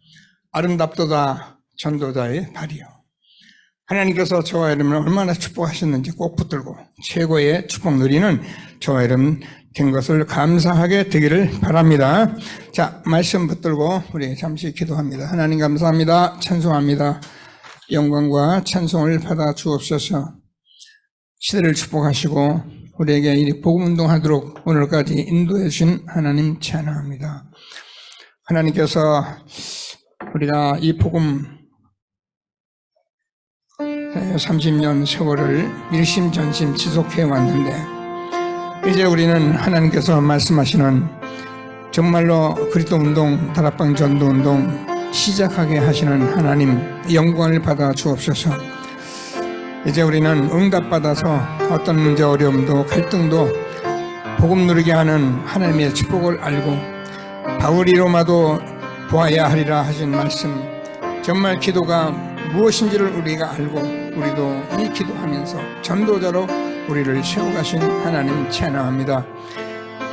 아름답도다 전도자의 발이요. 하나님께서 저와 여러분을 얼마나 축복하셨는지 꼭 붙들고 최고의 축복 누리는 저와 여러분 된 것을 감사하게 되기를 바랍니다. 자, 말씀 붙들고 우리 잠시 기도합니다. 하나님 감사합니다. 찬송합니다. 영광과 찬송을 받아 주옵소서. 시대를 축복하시고 우리에게 이 복음 운동하도록 오늘까지 인도해 주신 하나님 찬양합니다. 하나님께서 우리가 이 복음 30년 세월을 일심전심 지속해 왔는데 이제 우리는 하나님께서 말씀하시는 정말로 그리스도 운동, 다락방 전도 운동 시작하게 하시는 하나님 영광을 받아 주옵소서. 이제 우리는 응답받아서 어떤 문제 어려움도 갈등도 복음 누리게 하는 하나님의 축복을 알고 바울이 로마도 보아야 하리라 하신 말씀, 정말 기도가 무엇인지를 우리가 알고 우리도 이 기도하면서 전도자로 우리를 세워가신 하나님 찬양합니다.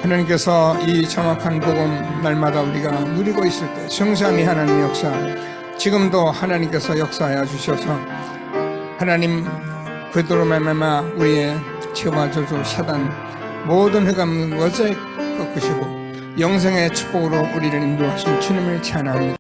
하나님께서 이 정확한 복음 날마다 우리가 누리고 있을 때 성삼위 하나님의 역사, 지금도 하나님께서 역사하여 주셔서 하나님 그대로 말미암아 우리의 죄와 저주 사단 모든 흑암 것을 꺾으시고 영생의 축복으로 우리를 인도하신 주님을 찬양합니다.